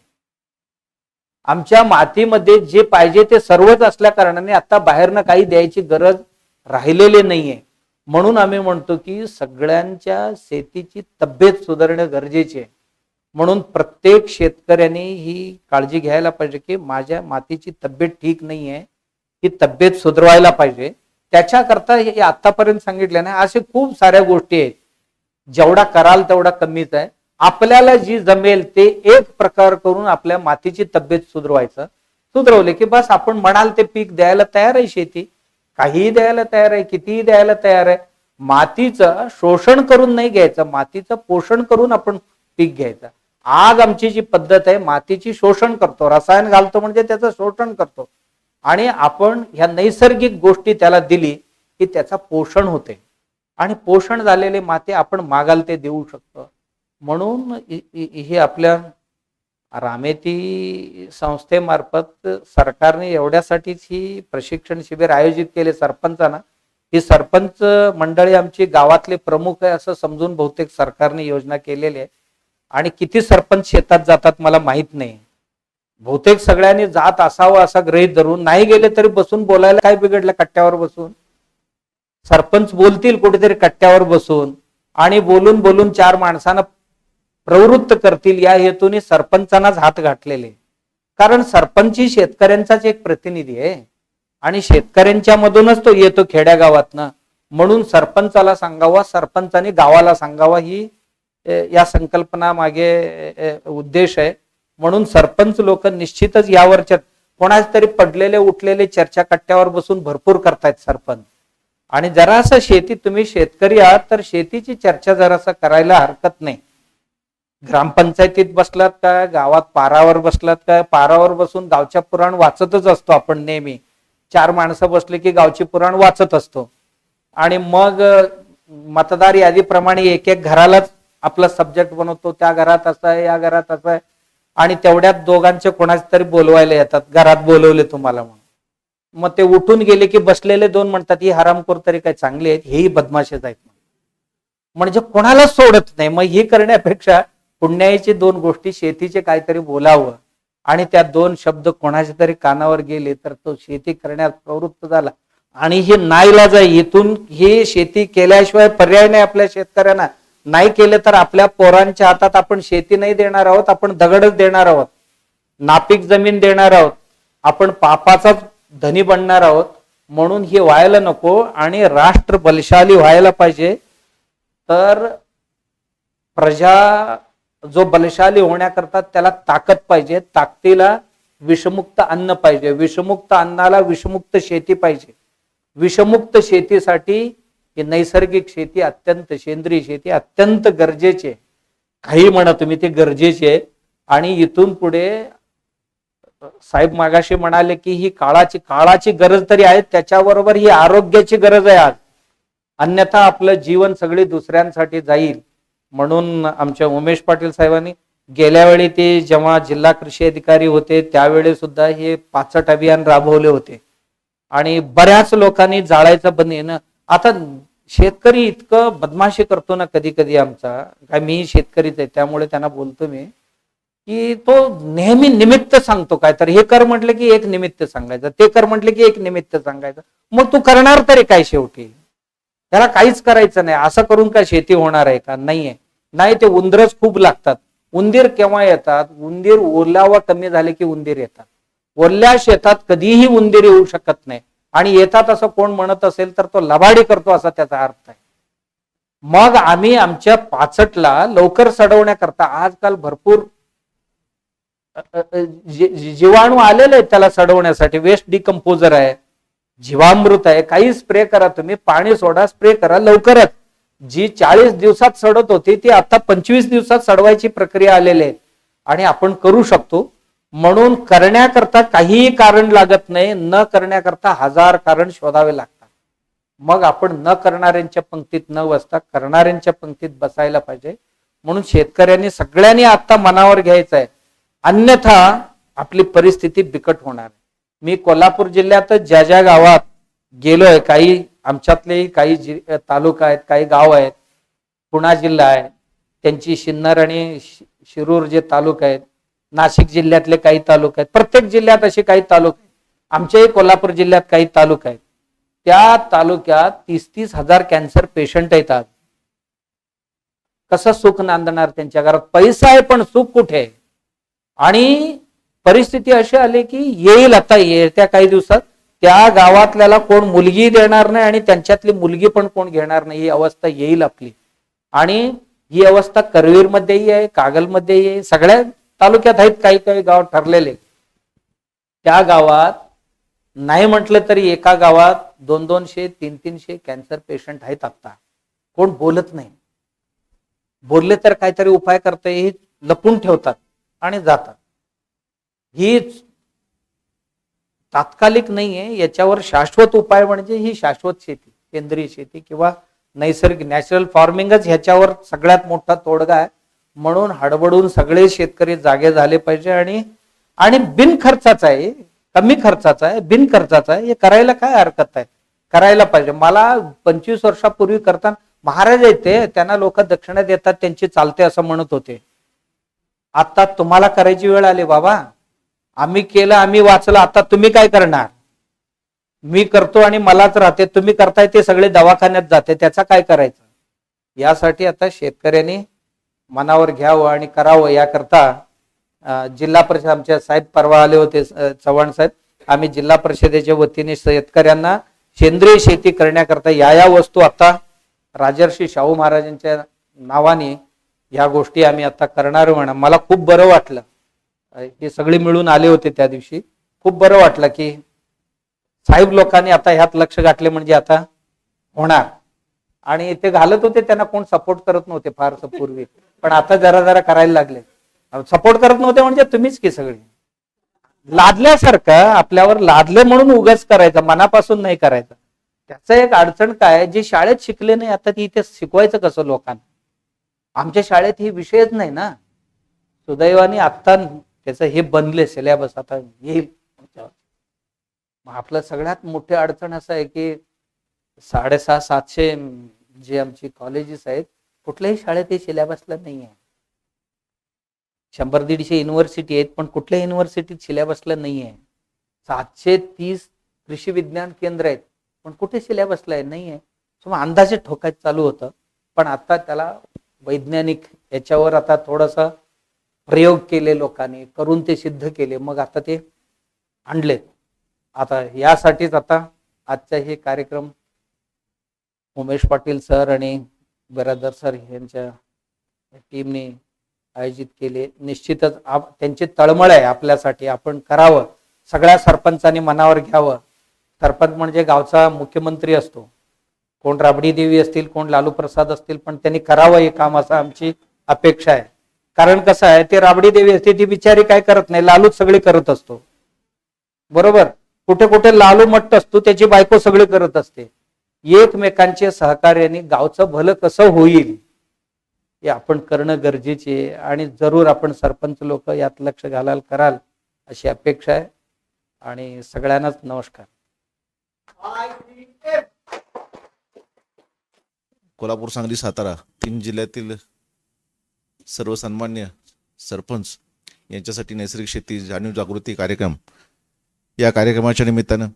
[SPEAKER 6] आमच्या मातीमध्ये जे पाहिजे ते सर्वच असल्या कारणाने आता बाहेरनं काही द्यायची गरज राहिलेली नाहीये. म्हणून आम्ही म्हणतो की सगळ्यांच्या शेतीची तब्येत सुधारणे गरजेचे आहे. म्हणून प्रत्येक शेतकऱ्याने ही काळजी घ्यायला पाहिजे की माझ्या मातीची तब्येत ठीक नाहीये, ही तब्येत सुधारवायला पाहिजे. त्याच्याकरता हे आतापर्यंत सांगितले नाही, असे खूप साऱ्या गोष्टी आहेत. जेवढा कराल तेवढा कमीच आहे. आपल्याला जी जमेल ते एक प्रकार करून आपल्या मातीची तब्येत सुधरवले की बस, आपण म्हणाल ते पीक द्यायला तयार आहे. शेती काहीही द्यायला तयार आहे, कितीही द्यायला तयार आहे. मातीचं शोषण करून नाही घ्यायचं, मातीचं पोषण करून आपण पीक घ्यायचं. आज आमची जी पद्धत आहे, मातीची शोषण करतो, रसायन घालतो म्हणजे त्याचं शोषण करतो, आणि आपण ह्या नैसर्गिक गोष्टी त्याला दिली की त्याचं पोषण होते, आणि पोषण झालेले माती आपण मागाल ते देऊ शकतो. म्हणून हे आपल्या रामेती संस्थेमार्फत सरकारने एवढ्यासाठीच ही प्रशिक्षण शिबिर आयोजित केले सरपंचांना. ही सरपंच मंडळी आमची गावातले प्रमुख आहे असं समजून बहुतेक सरकारने योजना केलेली आहे. आणि किती सरपंच शेतात जातात मला माहित नाही, बहुतेक सगळ्यांनी जात असावं असा गृहीत धरून, नाही गेले तरी बसून बोलायला काय बिघडलं, कट्ट्यावर बसून सरपंच बोलतील कुठेतरी कट्ट्यावर बसून, आणि बोलून बोलून 4 माणसांना प्रवृत्त करतील या हेतूने सरपंचांनाच हात घातलेले. कारण सरपंच ही शेतकऱ्यांचाच एक प्रतिनिधी आहे आणि शेतकऱ्यांच्या मधूनच तो येतो खेड्यागावातनं. म्हणून सरपंचाला सांगावा, सरपंचाने गावाला सांगावा, ही या संकल्पना मागे उद्देश आहे. म्हणून सरपंच लोक निश्चितच यावर कोणाच तरी पडलेले उठलेले चर्चा कट्ट्यावर बसून भरपूर करतायत सरपंच. आणि जरासं शेती, तुम्ही शेतकरी आहात तर शेतीची चर्चा जरासं करायला हरकत नाही. ग्रामपंचायतीत बसलात काय, गावात पारावर बसलात काय, पारावर बसून गावच्या पुराण वाचतच असतो आपण नेहमी. 4 माणसं बसले की गावची पुराण वाचत असतो, आणि मग मतदार यादीप्रमाणे एक एक घरालाच आपला सब्जेक्ट बनवतो. त्या घरात असं आहे, या घरात असं आहे, आणि तेवढ्यात दोघांचे कोणाच तरी बोलवायला येतात, घरात बोलवले तुम्हाला म्हणून. मग ते उठून गेले की बसलेले 2 म्हणतात ही हरामखोर तरी काय चांगले आहेत, हेही बदमाशेच आहेत, म्हणजे कोणालाच सोडत नाही. मग हे करण्यापेक्षा पुण्याईचे 2 गोष्टी, शेतीचे काहीतरी बोलावं, आणि त्या 2 शब्द कोणाचे तरी कानावर गेले तर तो शेती करण्यास प्रवृत्त झाला. आणि हे नाईलाज आहे, इथून हे शेती केल्याशिवाय पर्याय नाही आपल्या शेतकऱ्यांना. नाही केलं तर आपल्या पोरांच्या हातात आपण शेती नाही देणार आहोत, आपण दगडच देणार आहोत, नापीक जमीन देणार आहोत, आपण पापाचाच धनी बनणार आहोत. म्हणून हे व्हायला नको, आणि राष्ट्र बलशाली व्हायला पाहिजे. तर प्रजा जो बलशाली होण्याकरता त्याला ताकद पाहिजे, ताकदीला विषमुक्त अन्न पाहिजे, विषमुक्त अन्नाला विषमुक्त शेती पाहिजे. विषमुक्त शेतीसाठी ही नैसर्गिक शेती अत्यंत, सेंद्रिय शेती अत्यंत गरजेची आहे. काही म्हणा तुम्ही, ते गरजेचे आहे. आणि इथून पुढे साहेब मागाशी म्हणाले की ही काळाची गरज तरी आहे, त्याच्याबरोबर ही आरोग्याची गरज आहे आज, अन्यथा आपलं जीवन सगळी दुसऱ्यांसाठी जाईल. म्हणून आमच्या उमेश पाटील साहेबांनी गेल्या वेळी ते जेव्हा जिल्हा कृषी अधिकारी होते त्यावेळी सुद्धा हे 5 अभियान राबवले होते, आणि बऱ्याच लोकांनी जाळायचं बंद आहे ना. आता शेतकरी इतकं बदमाशी करतो ना कधी कधी आमचा, काय मी शेतकरीच आहे त्यामुळे त्यांना बोलतो मी, की तो नेहमी निमित्त सांगतो. काय तर हे कर म्हटलं की एक निमित्त सांगायचं, ते कर म्हटलं की एक निमित्त सांगायचं. मग तू करणार तरी काय शेवटी? त्याला काहीच करायचं नाही, असं करून का शेती होणार आहे का? नाहीये. नाही, ते उंदरच खूप लागतात. उंदीर केव्हा येतात? उंदीर ओलावा कमी झाले की उंदीर येतात. ओल्या शेतात कधीही उंदीर येऊ शकत नाही, आणि येतात असं कोण म्हणत असेल तर तो लबाडी करतो असा त्याचा अर्थ आहे. मग आम्ही आमच्या पाचटला लवकर सडवण्याकरता आजकाल भरपूर जीवाणू आलेले आहेत त्याला सडवण्यासाठी. वेस्ट डिकम्पोजर आहे, जीवामृत आहे, काही स्प्रे करा तुम्ही, पाणी सोडा, स्प्रे करा लवकरच. जी 40 दिवसात सडत होती ती आता 25 दिवसात सडवायची प्रक्रिया आलेली आहे, आणि आपण करू शकतो. म्हणून करण्याकरता काहीही कारण लागत नाही, न करण्याकरता 1000 कारण शोधावे लागतात. मग आपण न करणाऱ्यांच्या पंक्तीत न बसता करणाऱ्यांच्या पंक्तीत बसायला पाहिजे. म्हणून शेतकऱ्यांनी सगळ्यांनी आता मनावर घ्यायचं आहे, अन्यथा आपली परिस्थिती बिकट होणार आहे. मी कोल्हापूर जिल्ह्यातच ज्या ज्या गावात गेलोय, काही आमच्यातले काही तालुका आहेत, काही गाव आहेत, पुणा जिल्हा आहे, त्यांची सिन्नर आणि शिरूर जे तालुका आहेत, नाशिक जिल्ह्यातले काही तालुका आहेत, प्रत्येक जिल्ह्यात असे काही तालुके आहेत, आमच्याही कोल्हापूर जिल्ह्यात काही तालुका आहेत. त्या तालुक्यात 30-30 हजार कॅन्सर पेशंट आहेत. आज कसं सुख नांदणार त्यांच्या घरात? पैसा आहे पण सुख कुठे आहे? आणि परिस्थिती अशी आली की येईल आता येत्या काही दिवसात त्या गावातल्याला कोण मुलगी देणार नाही, आणि त्यांच्यातली मुलगी पण कोण घेणार नाही, ही अवस्था येईल आपली. आणि ही अवस्था करवीरमध्येही आहे, कागलमध्येही आहे, सगळ्या तालुक्यात आहेत. काही काही गाव ठरलेले, त्या गावात नाही म्हटलं तरी एका गावात 200-200, 300-300 कॅन्सर पेशंट आहेत. आता कोण बोलत नाही. बोलले तर काहीतरी उपाय करता येईल, लपून ठेवतात आणि जातात. ही तात्कालिक नाहीये, याच्यावर शाश्वत उपाय म्हणजे ही शाश्वत शेती, सेंद्रिय शेती किंवा नैसर्गिक नॅचरल फार्मिंगच ह्याच्यावर सगळ्यात मोठा तोडगा आहे. म्हणून हडबडून सगळे शेतकरी जागे झाले पाहिजे. आणि बिन खर्चाचा आहे, कमी खर्चाचा आहे, बिन खर्चाचा आहे, हे करायला काय हरकत आहे? करायला पाहिजे. मला 25 वर्षापूर्वी करताना महाराज येते, त्यांना लोक दक्षिणा देतात, त्यांची चालते असं म्हणत होते. आता तुम्हाला करायची वेळ आली बाबा. आम्ही केलं, आम्ही वाचलं, आता तुम्ही काय करणार? मी करतो आणि मलाच राहते, तुम्ही करताय ते सगळे दवाखान्यात जाते, त्याचा काय करायचं? यासाठी आता शेतकऱ्यांनी मनावर घ्यावं आणि करावं. याकरता जिल्हा परिषद आमच्या साहेब परवा आले होते, चव्हाण साहेब. आम्ही जिल्हा परिषदेच्या वतीने शेतकऱ्यांना सेंद्रिय शेती करण्याकरता या वस्तू आता राजर्षी शाहू महाराजांच्या नावाने ह्या गोष्टी आम्ही आता करणार म्हणा. मला खूप बरं वाटलं, हे सगळे मिळून आले होते त्या दिवशी. खूप बरं वाटलं की साहेब लोकांनी आता ह्यात लक्ष घातले, म्हणजे आता होणार. आणि ते घालत होते, त्यांना कोण सपोर्ट करत नव्हते फारसं पूर्वी, पण आता जरा जरा करायला लागले. सपोर्ट करत नव्हते म्हणजे तुम्हीच की सगळे. लादल्यासारखं आपल्यावर लादले म्हणून उगाच करायचं, मनापासून नाही करायचं. त्याचं एक अडचण काय, जे शाळेत शिकले नाही आता ती इथे शिकवायचं कसं लोकांना? आमच्या शाळेत हे विषयच नाही ना. सुदैवाने आता त्याचं हे बनले सिलेबस, आता येईल. आपलं सगळ्यात मोठी अडचण असं आहे की 650-700 जे आमची कॉलेजेस आहेत, कुठल्याही शाळेत हे सिलेबसला नाही आहे. 100-150 युनिव्हर्सिटी आहेत, पण कुठल्याही युनिव्हर्सिटीत सिलेबसला नाही आहे. 730 कृषी विज्ञान केंद्र आहेत, पण कुठे सिलेबसला आहे? नाही आहे. मग अंदाजे ठोकायचं चालू होतं, पण आता त्याला वैज्ञानिक याच्यावर आता थोडासा प्रयोग केले लोकांनी, करून ते सिद्ध केले, मग आता ते आणलेत. आता यासाठीच आता आजचा हे कार्यक्रम उमेश पाटील सर आणि बिरादर सर यांच्या टीमने आयोजित केले. निश्चितच त्यांची तळमळ आहे आपल्यासाठी, आपण करावं. सगळ्या सरपंचांनी मनावर घ्यावं. सरपंच म्हणजे गावचा मुख्यमंत्री असतो, कोण राबडी देवी असतील, कोण लालू प्रसाद असतील, पण त्यांनी करावं हे काम, असं आमची अपेक्षा आहे. कारण कसं आहे, ते राबडी देवी असते ती बिचारी काय करत नाही, लालूच सगळे करत असतो. बरोबर? कुठे कुठे लालू मट्ट असतो, त्याची बायको सगळे करत असते. एकमेकांचे सहकार्याने गावचं भलं कसं होईल हे आपण करणं गरजेचे आहे. आणि जरूर आपण सरपंच लोक यात लक्ष घालाल, कराल अशी अपेक्षा आहे. आणि सगळ्यांनाच नमस्कार.
[SPEAKER 2] ICM.
[SPEAKER 7] कोल्हापूर, सांगली, सातारा 3 जिल्ह्यातील सर्व सन्मान्य सरपंच यांच्यासाठी नैसर्गिक शेती जाणीव जागृती कार्यक्रम, या कार्यक्रमाच्या निमित्तानं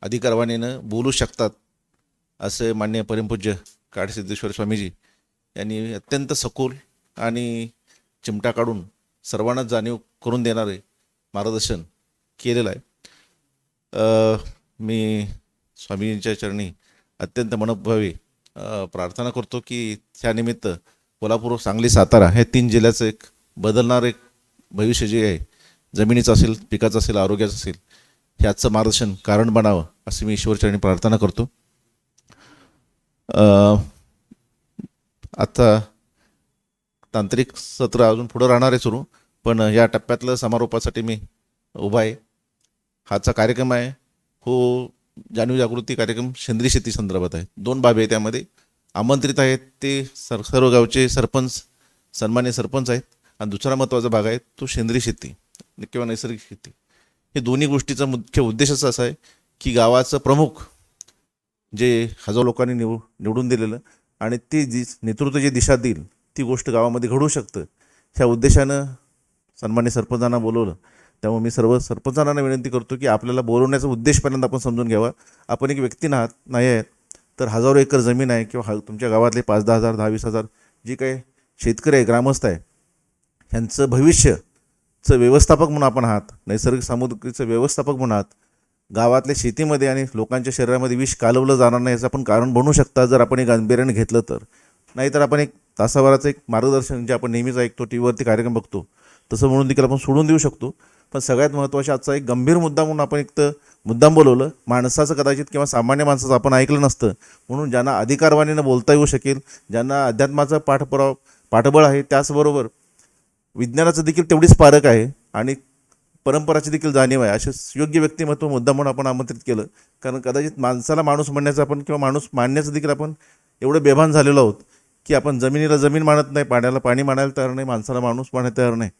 [SPEAKER 7] अधिक परवानेनं बोलू शकतात असे माननीय परमपूज्य काडसिद्धेश्वर स्वामीजी यांनी अत्यंत सखोल आणि चिमटा काढून सर्वांनाच जाणीव करून देणारे मार्गदर्शन केलेलं आहे. मी स्वामींच्या चरणी अत्यंत मनोभावे प्रार्थना करतो की त्यानिमित्त कोल्हापूर, सांगली, सातारा हे 3 जिल्ह्याचं एक बदलणार एक भविष्य जे आहे, जमिनीचं असेल, पिकाचं असेल, आरोग्याचं असेल, ह्याचं मार्गदर्शन कारण बनावं अशी मी ईश्वरचरणी प्रार्थना करतो. आता तांत्रिक सत्र अजून पुढं राहणार आहे सुरू, पण या टप्प्यातलं समारोपासाठी मी उभा आहे. हाचा कार्यक्रम आहे हो जाणीव जागृती कार्यक्रम सेंद्रिय शेती संदर्भात आहे. 2 बाबी आहे त्यामध्ये. आमंत्रित आहेत ते सर्व गावचे सरपंच, सन्मान्य सरपंच आहेत, आणि दुसरा महत्त्वाचा भाग आहे तो सेंद्रिय शेती किंवा नैसर्गिक शेती. हे दोन्ही गोष्टीचा मुख्य उद्देशच असा आहे की गावाचं प्रमुख जे हजारो लोकांनी निवडून दिलेलं आणि ते नेतृत्व जे दिशा देईल ती गोष्ट गावामध्ये घडू शकतं, ह्या उद्देशानं सन्मान्य सरपंचांना बोलवलं. त्यामुळे मी सर्व सरपंचांना विनंती करतो की आपल्याला बोलवण्याचा उद्देश पहिल्यांदा आपण समजून घ्यावा. आपण एक व्यक्ती नाही आहेत, तर हजारो एकर जमीन आहे किंवा तुमच्या गावातले 5-10 हजार, 10-20 हजार जे काही शेतकरी आहे, ग्रामस्थ आहे, ह्यांचं भविष्यचं व्यवस्थापक म्हणून आपण आहात, नैसर्गिक सामुग्रीचं व्यवस्थापक म्हणून आहात. गावातल्या शेतीमध्ये आणि लोकांच्या शरीरामध्ये विष कालवलं जाणार नाही याचं आपण कारण बनू शकता जर आपण एक गांभीर्याने घेतलं तर. नाहीतर आपण एक तासाभराचं एक मार्गदर्शन जे आपण नेहमीच ऐकतो, टी व्हीवरती कार्यक्रम बघतो, तसं म्हणून देखील आपण सोडून देऊ शकतो. पण सगळ्यात महत्त्वाचा आजचा एक गंभीर मुद्दा म्हणून आपण एक तर मुद्दाम बोलवलं. माणसाचं कदाचित किंवा सामान्य माणसाचं आपण ऐकलं नसतं, म्हणून ज्यांना अधिकारवाणीनं बोलता येऊ शकेल, ज्यांना अध्यात्माचा पाठबळ आहे, त्याचबरोबर विज्ञानाचं देखील तेवढीच पारख आहे आणि परंपराची देखील जाणीव आहे, असे योग्य व्यक्तिमत्व मुद्दा म्हणून आपण आमंत्रित केलं. कारण कदाचित माणसाला माणूस म्हणण्याचं आपण किंवा माणूस मानण्याचं देखील आपण एवढं बेभान झालेलो आहोत की आपण जमिनीला जमीन मानत नाही, पाण्याला पाणी मानायला तयार नाही, माणसाला माणूस मानायला तयार नाही.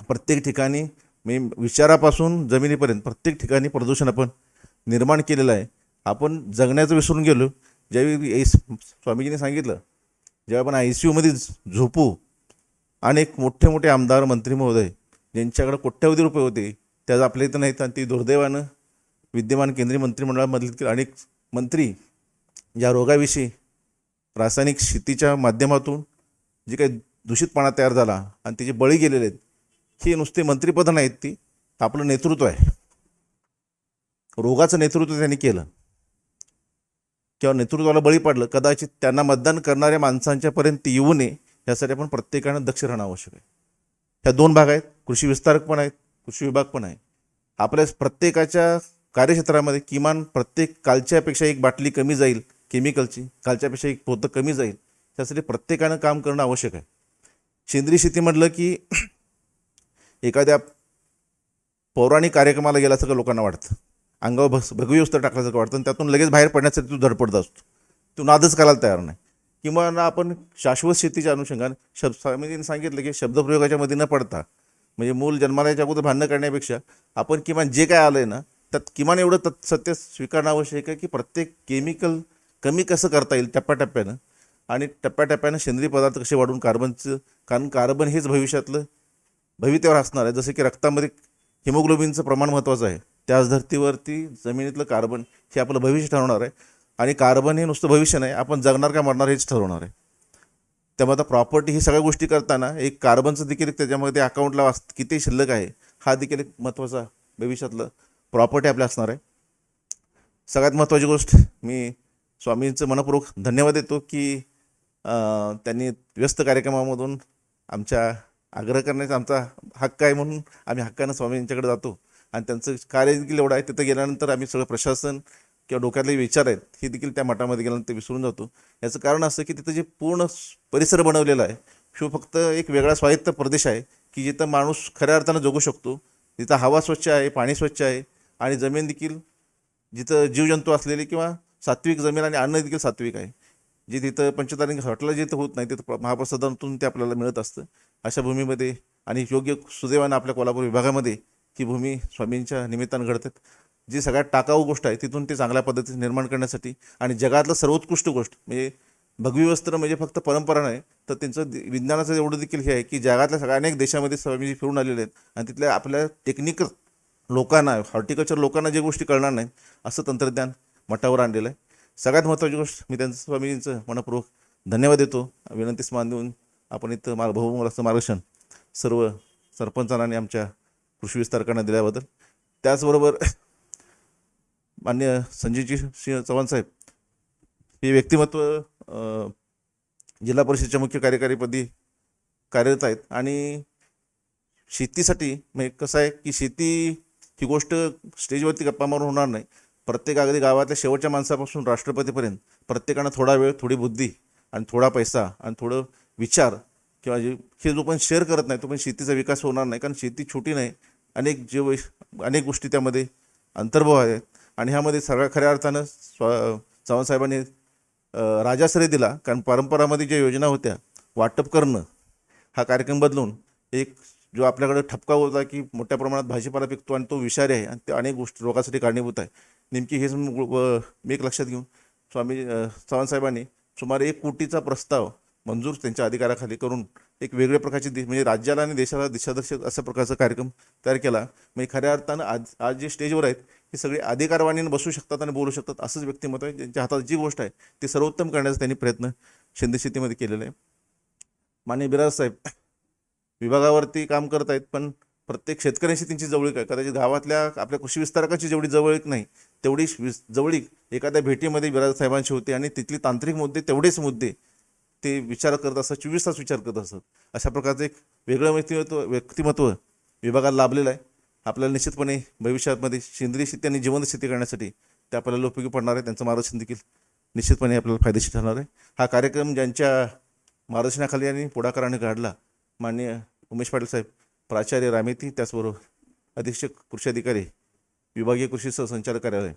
[SPEAKER 7] प्रत्येक ठिकाणी विचारापासून जमिनीपर्यंत प्रत्येक ठिकाणी प्रदूषण आपण निर्माण केलेलं आहे. आपण जगण्याचं विसरून गेलो. ज्यावेळी स्वामीजींनी सांगितलं, जेव्हा आपण ICUमध्ये झोपू, अनेक मोठे मोठे आमदार, मंत्री महोदय ज्यांच्याकडे कोट्यवधी रुपये होते त्याच आपल्या इथं नाहीत, आणि ती दुर्दैवानं विद्यमान केंद्रीय मंत्रिमंडळामधील अनेक मंत्री या रोगाविषयी रासायनिक शेतीच्या माध्यमातून जे काही दूषितपणा तयार झाला आणि त्याचे बळी गेलेले आहेत, ही नुसते मंत्रिपदं नाहीत, ती आपलं नेतृत्व आहे. रोगाचं नेतृत्व त्यांनी केलं किंवा नेतृत्वाला बळी पडलं. कदाचित त्यांना मतदान करणाऱ्या माणसांच्यापर्यंत येऊ नये यासाठी आपण प्रत्येकानं दक्ष राहणं आवश्यक आहे. ह्या 2 भाग आहेत, कृषी विस्तारक पण आहेत, कृषी विभाग पण आहे. आपल्या प्रत्येकाच्या कार्यक्षेत्रामध्ये किमान प्रत्येक कालच्यापेक्षा एक बाटली कमी जाईल केमिकलची, कालच्यापेक्षा एक पोतं कमी जाईल, त्यासाठी प्रत्येकानं काम करणं आवश्यक आहे. सेंद्रिय शेती म्हटलं की एखाद्या पौराणिक कार्यक्रमाला गेल्यासारखं लोकांना वाटतं, अंगावर भगवी वस्त्र टाकल्यासारखं वाटतं, आणि त्यातून लगेच बाहेर पडण्यासाठी तू धडपडत असतो, तू नादच करायला तयार नाही. किंवा आपण शाश्वत शेतीच्या अनुषंगाने स्वामीजींनी सांगितलं की शब्दप्रयोगाच्या मध्ये न पडता, म्हणजे मूल जन्माला याच्या अगोदर भांडणं करण्यापेक्षा आपण किमान जे काय आलं आहे ना त्यात किमान एवढं सत्य स्वीकारणं आवश्यक आहे की प्रत्येक केमिकल कमी कसं करता येईल टप्प्याटप्प्यानं, आणि टप्प्याटप्प्यानं सेंद्रिय पदार्थ कसे वाढून कार्बनचं, कारण कार्बन हेच भविष्यातलं भवित्यावर असणार आहे. जसं की रक्तामध्ये हिमोग्लोबिनचं प्रमाण महत्त्वाचं आहे, त्याच धर्तीवरती जमिनीतलं कार्बन हे आपलं भविष्य ठरवणार आहे. आणि कार्बन हे नुसतं भविष्य नाही, आपण जगणार का मरणार हेच ठरवणार आहे. त्यामुळे आता प्रॉपर्टी ही सगळ्या गोष्टी करताना एक कार्बनचं देखील त्याच्यामध्ये अकाउंटला किती शिल्लक आहे हा देखील एक महत्त्वाचा भविष्यातलं प्रॉपर्टी आपल्या असणार आहे. सगळ्यात महत्त्वाची गोष्ट, मी स्वामींचं मनपूर्वक धन्यवाद देतो की त्यांनी व्यस्त कार्यक्रमामधून आमच्या आग्रह करण्याचा आमचा हक्क आहे, म्हणून आम्ही हक्कानं स्वामींच्याकडे जातो. आणि त्यांचं कार्य देखील एवढं आहे, तिथं गेल्यानंतर आम्ही सगळं प्रशासन किंवा डोक्यातले विचार आहेत हे देखील त्या मठामध्ये गेल्यानंतर विसरून जातो. याचं कारण असं की तिथं जे पूर्ण परिसर बनवलेला आहे तो फक्त एक वेगळा स्वायत्त प्रदेश आहे की जिथं माणूस खऱ्या अर्थानं जगू शकतो. तिथं हवा स्वच्छ आहे, पाणी स्वच्छ आहे, आणि जमीन देखील जिथं जीवजंतू असलेली किंवा सात्विक जमीन आणि अन्न देखील सात्विक आहे, जे तिथं पंचतारांकिक हॉटेल जिथं होत नाही तिथं महाप्रसादातून ते आपल्याला मिळत असतं. अशा भूमीमध्ये आणि योग्य सुदैवानं आपल्या कोल्हापूर विभागामध्ये ही भूमी स्वामींच्या निमित्तानं घडतात. जी सगळ्यात टाकाऊ गोष्ट आहे तिथून ते चांगल्या पद्धतीने निर्माण करण्यासाठी, आणि जगातलं सर्वोत्कृष्ट गोष्ट म्हणजे भगवी वस्त्र म्हणजे फक्त परंपरा नाही, तर त्यांचं विज्ञानाचं एवढं देखील हे आहे की जगातल्या सगळ्या अनेक देशामध्ये स्वामीजी फिरून आलेले आहेत, आणि तिथल्या आपल्या टेक्निकल लोकांना, हॉर्टिकल्चर लोकांना जे गोष्टी कळणार नाहीत असं तंत्रज्ञान मठावर आणलेलं आहे. सगळ्यात महत्त्वाची गोष्ट मी त्यांचं स्वामीजींचं मनपूर्वक धन्यवाद देतो. विनंतीस मान देऊन आपण इथं बहुमोलाचं मार्गदर्शन सर्व सरपंचांना आणि आमच्या कृषी विस्तारकांना दिल्याबद्दल. त्याचबरोबर मान्य संजयजी सिंह चव्हाण साहेब हे व्यक्तिमत्व जिल्हा परिषदेच्या मुख्य कार्यकारीपदी कार्यरत आहेत आणि शेतीसाठी म्हणजे कसं आहे की शेती ही गोष्ट स्टेजवरती गप्पा मारून होणार नाही. प्रत्येक अगदी गावातल्या शेवटच्या माणसापासून राष्ट्रपतीपर्यंत प्रत्येकानं थोडा वेळ, थोडी बुद्धी आणि थोडा पैसा आणि थोडं विचार किंवा हे जो पण शेअर करत नाही तो पण शेतीचा विकास होणार नाही. कारण शेती छोटी नाही, अनेक गोष्टी त्यामध्ये अंतर्भाव आहेत आणि ह्यामध्ये सगळ्या खऱ्या अर्थानं चव्हाण साहेबांनी राजाश्रय दिला. कारण परंपरामध्ये ज्या योजना होत्या वाटप करणं हा कार्यक्रम बदलून एक जो आपल्याकडे ठपका होता की मोठ्या प्रमाणात भाजीपाला पिकतो आणि तो विषारी आहे आणि ते अनेक गोष्टी रोगासाठी कारणीभूत आहे. नेमकी हेच मी एक लक्षात घेऊन चव्हाण साहेबांनी सुमारे 1 कोटीचा प्रस्ताव मंजूर त्यांच्या अधिकाराखाली करून एक वेगळ्या प्रकारची म्हणजे राज्याला आणि देशाला दिशादर्शक अशा प्रकारचा कार्यक्रम तयार केला. म्हणजे खऱ्या अर्थानं आज जे स्टेजवर आहेत हे सगळे अधिकारवाणीने बसू शकतात आणि बोलू शकतात असंच व्यक्तिमत्व आहे. ज्यांच्या हातात जी गोष्ट आहे ती सर्वोत्तम करण्याचा त्यांनी प्रयत्न शिंदे शेतीमध्ये केलेला आहे. माननीय बिराज साहेब विभागावरती काम करत आहेत पण प्रत्येक शेतकऱ्यांशी त्यांची जवळीक आहे. कदाचित गावातल्या आपल्या कृषी विस्तारकाची जेवढी जवळीक नाही तेवढी जवळीक एखाद्या भेटीमध्ये बिराज साहेबांशी होते आणि तिथली तांत्रिक मुद्दे तेवढेच मुद्दे ते विचार करत असतात, 24 तास विचार करत असतात. अशा प्रकारचं एक वेगळं व्यक्तिमत्व विभागाला लाभलेलं आहे. आपल्याला निश्चितपणे भविष्यामध्ये सेंद्रिय शेती आणि जिवंत शेती करण्यासाठी ते आपल्याला उपयोगी पडणार आहे. त्यांचं मार्गदर्शन देखील निश्चितपणे आपल्याला फायदेशीर ठरणार आहे. हा कार्यक्रम ज्यांच्या मार्गदर्शनाखाली आणि पुढाकाराने काढला माननीय उमेश पाटील साहेब, प्राचार्य रामेती, त्याचबरोबर अधीक्षक कृषी अधिकारी विभागीय कृषी सहसंचालक कार्यालय.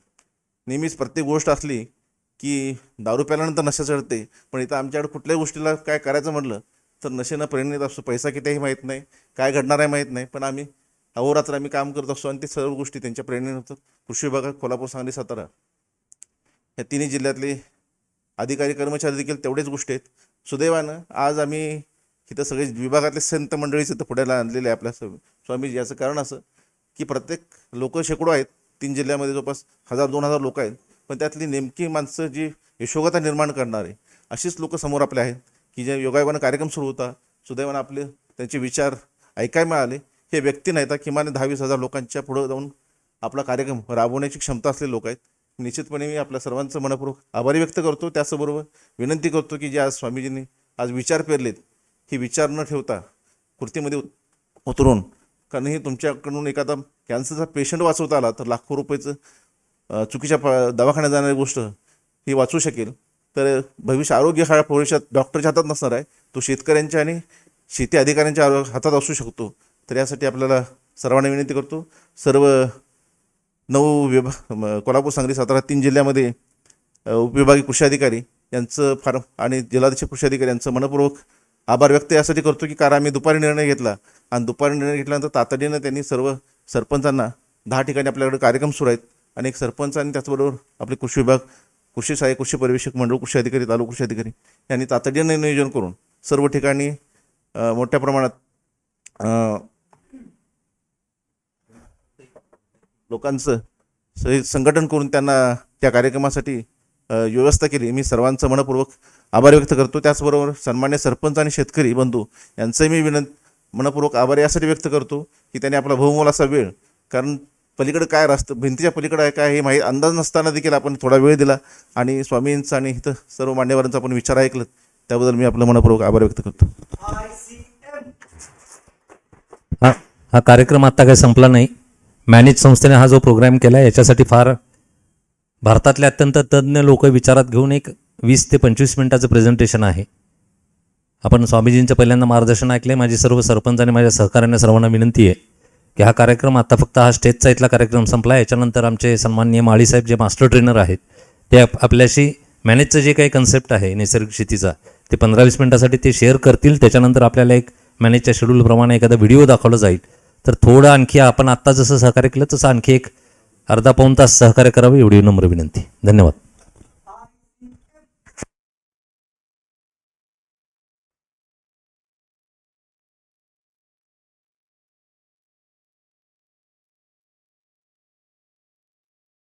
[SPEAKER 7] नेहमीच प्रत्येक गोष्ट असली की दारू प्याल्यानंतर नशा चढते, पण इथं आमच्याकडे कुठल्याही गोष्टीला काय करायचं म्हटलं तर नशेनं प्रेरणेत असतो. पैसा कितीही माहीत नाही, काय घडणार आहे माहीत नाही, पण आम्ही अहोरात्र आम्ही काम करत असतो आणि ते सर्व गोष्टी त्यांच्या प्रेरणेने होतात. कृषी विभागात कोल्हापूर, सांगली, सातारा या तिन्ही जिल्ह्यातले अधिकारी कर्मचारी देखील तेवढेच गोष्टी आहेत. सुदैवानं आज आम्ही इथं सगळे विभागातले संत मंडळीच इथं पुढ्याला आणलेले आहे आपल्या स्वामीजी. याचं कारण असं की प्रत्येक लोक शेकडो आहेत, 3 जिल्ह्यामध्ये जवळपास 1000-2000 लोक आहेत, पण त्यातली नेमकी माणसं जी यशोगाथा निर्माण करणारे अशीच लोक समोर आपले आहेत की जे योगायोगानं कार्यक्रम सुरू होता सुदैवानं आपले त्यांचे विचार ऐकायला मिळाले. हे व्यक्ती नाहीत, किमान 10-20 हजार लोकांच्या पुढं जाऊन आपला कार्यक्रम राबवण्याची क्षमता असलेले लोक आहेत. निश्चितपणे मी आपल्या सर्वांचं मनपूर्वक आभारी व्यक्त करतो. त्याचबरोबर विनंती करतो की जे आज स्वामीजींनी आज विचार पेरलेत हे विचार न ठेवता कृतीमध्ये उतरून, कारण हे तुमच्याकडून एखादा कॅन्सरचा पेशंट वाचवता आला तर लाखो रुपयाचं चुकीच्या दवाखान्यात जाणारी गोष्ट ही वाचू शकेल. तर भविष्य आरोग्य हा भविष्यात डॉक्टरच्या हातात नसणार आहे, तो शेतकऱ्यांच्या आणि शेती अधिकाऱ्यांच्या हातात असू शकतो. तर यासाठी आपल्याला सर्वांना विनंती करतो. सर्व 9 विभाग कोल्हापूर, सांगली, सातारा 3 जिल्ह्यामध्ये उपविभागीय कृषी अधिकारी यांचं फार आणि जिल्हाधीश कृषी अधिकारी यांचं मनपूर्वक आभार व्यक्त यासाठी करतो की कारण आम्ही दुपारी निर्णय घेतला आणि दुपारी निर्णय घेतल्यानंतर तातडीनं त्यांनी सर्व सरपंचांना 10 ठिकाणी आपल्याकडे कार्यक्रम सुरू आहेत. अनेक सरपंच आणि त्याचबरोबर आपले कृषी विभाग, कृषी सहाय्यक, कृषी पर्यवेक्षक मंडळ, कृषी अधिकारी, तालुका कृषी अधिकारी यांनी तातडीनं नियोजन करून सर्व ठिकाणी मोठ्या प्रमाणात लोकांचं संघटन करून त्यांना त्या कार्यक्रमासाठी व्यवस्था केली. मी सर्वांचं मनपूर्वक आभार व्यक्त करतो. त्याचबरोबर सन्मान्य सरपंच आणि शेतकरी बंधू यांचंही मी मनपूर्वक आभार यासाठी व्यक्त करतो की त्यांनी आपला बहुमोलाचा वेळ, कारण पलीकडे काय रस्तं भिंतीच्या पलीकडे आहे काय हे अंदाज नसताना देखील आपण थोडा वेळ दिला आणि स्वामींचा आणि इथं सर्व मान्यवरांचा आपण विचार ऐकलं, त्याबद्दल मी आपलं मनपूर्वक आभार व्यक्त करतो.
[SPEAKER 3] हा कार्यक्रम आत्ता काही संपला नाही. मॅनेज संस्थेने हा जो प्रोग्राम केला आहे याच्यासाठी फार भारतातले अत्यंत तज्ज्ञ लोक विचारात घेऊन एक 20 ते 25 मिनिटाचं प्रेझेंटेशन आहे. आपण स्वामीजींचं पहिल्यांदा मार्गदर्शन ऐकले. माझी सर्व सरपंच आणि माझ्या सहकाऱ्यांना सर्वांना विनंती आहे की हा कार्यक्रम आता फक्त हा स्टेजचा इथला कार्यक्रम संपला आहे. याच्यानंतर आमचे सन्माननीय माळीसाहेब जे मास्टर ट्रेनर आहेत ते आपल्याशी मॅनेजचं जे काही कन्सेप्ट आहे नैसर्गिक शेतीचा ते 15-20 मिनिटासाठी ते शेअर करतील. त्याच्यानंतर आपल्याला एक मॅनेजच्या शेड्यूलप्रमाणे एखादा व्हिडिओ दाखवला जाईल. तर थोडं आणखी आपण आत्ता जसं सहकार्य केलं तसं आणखी एक अर्धा-पाऊण तास सहकार्य करावं एवढी नम्र विनंती. धन्यवाद.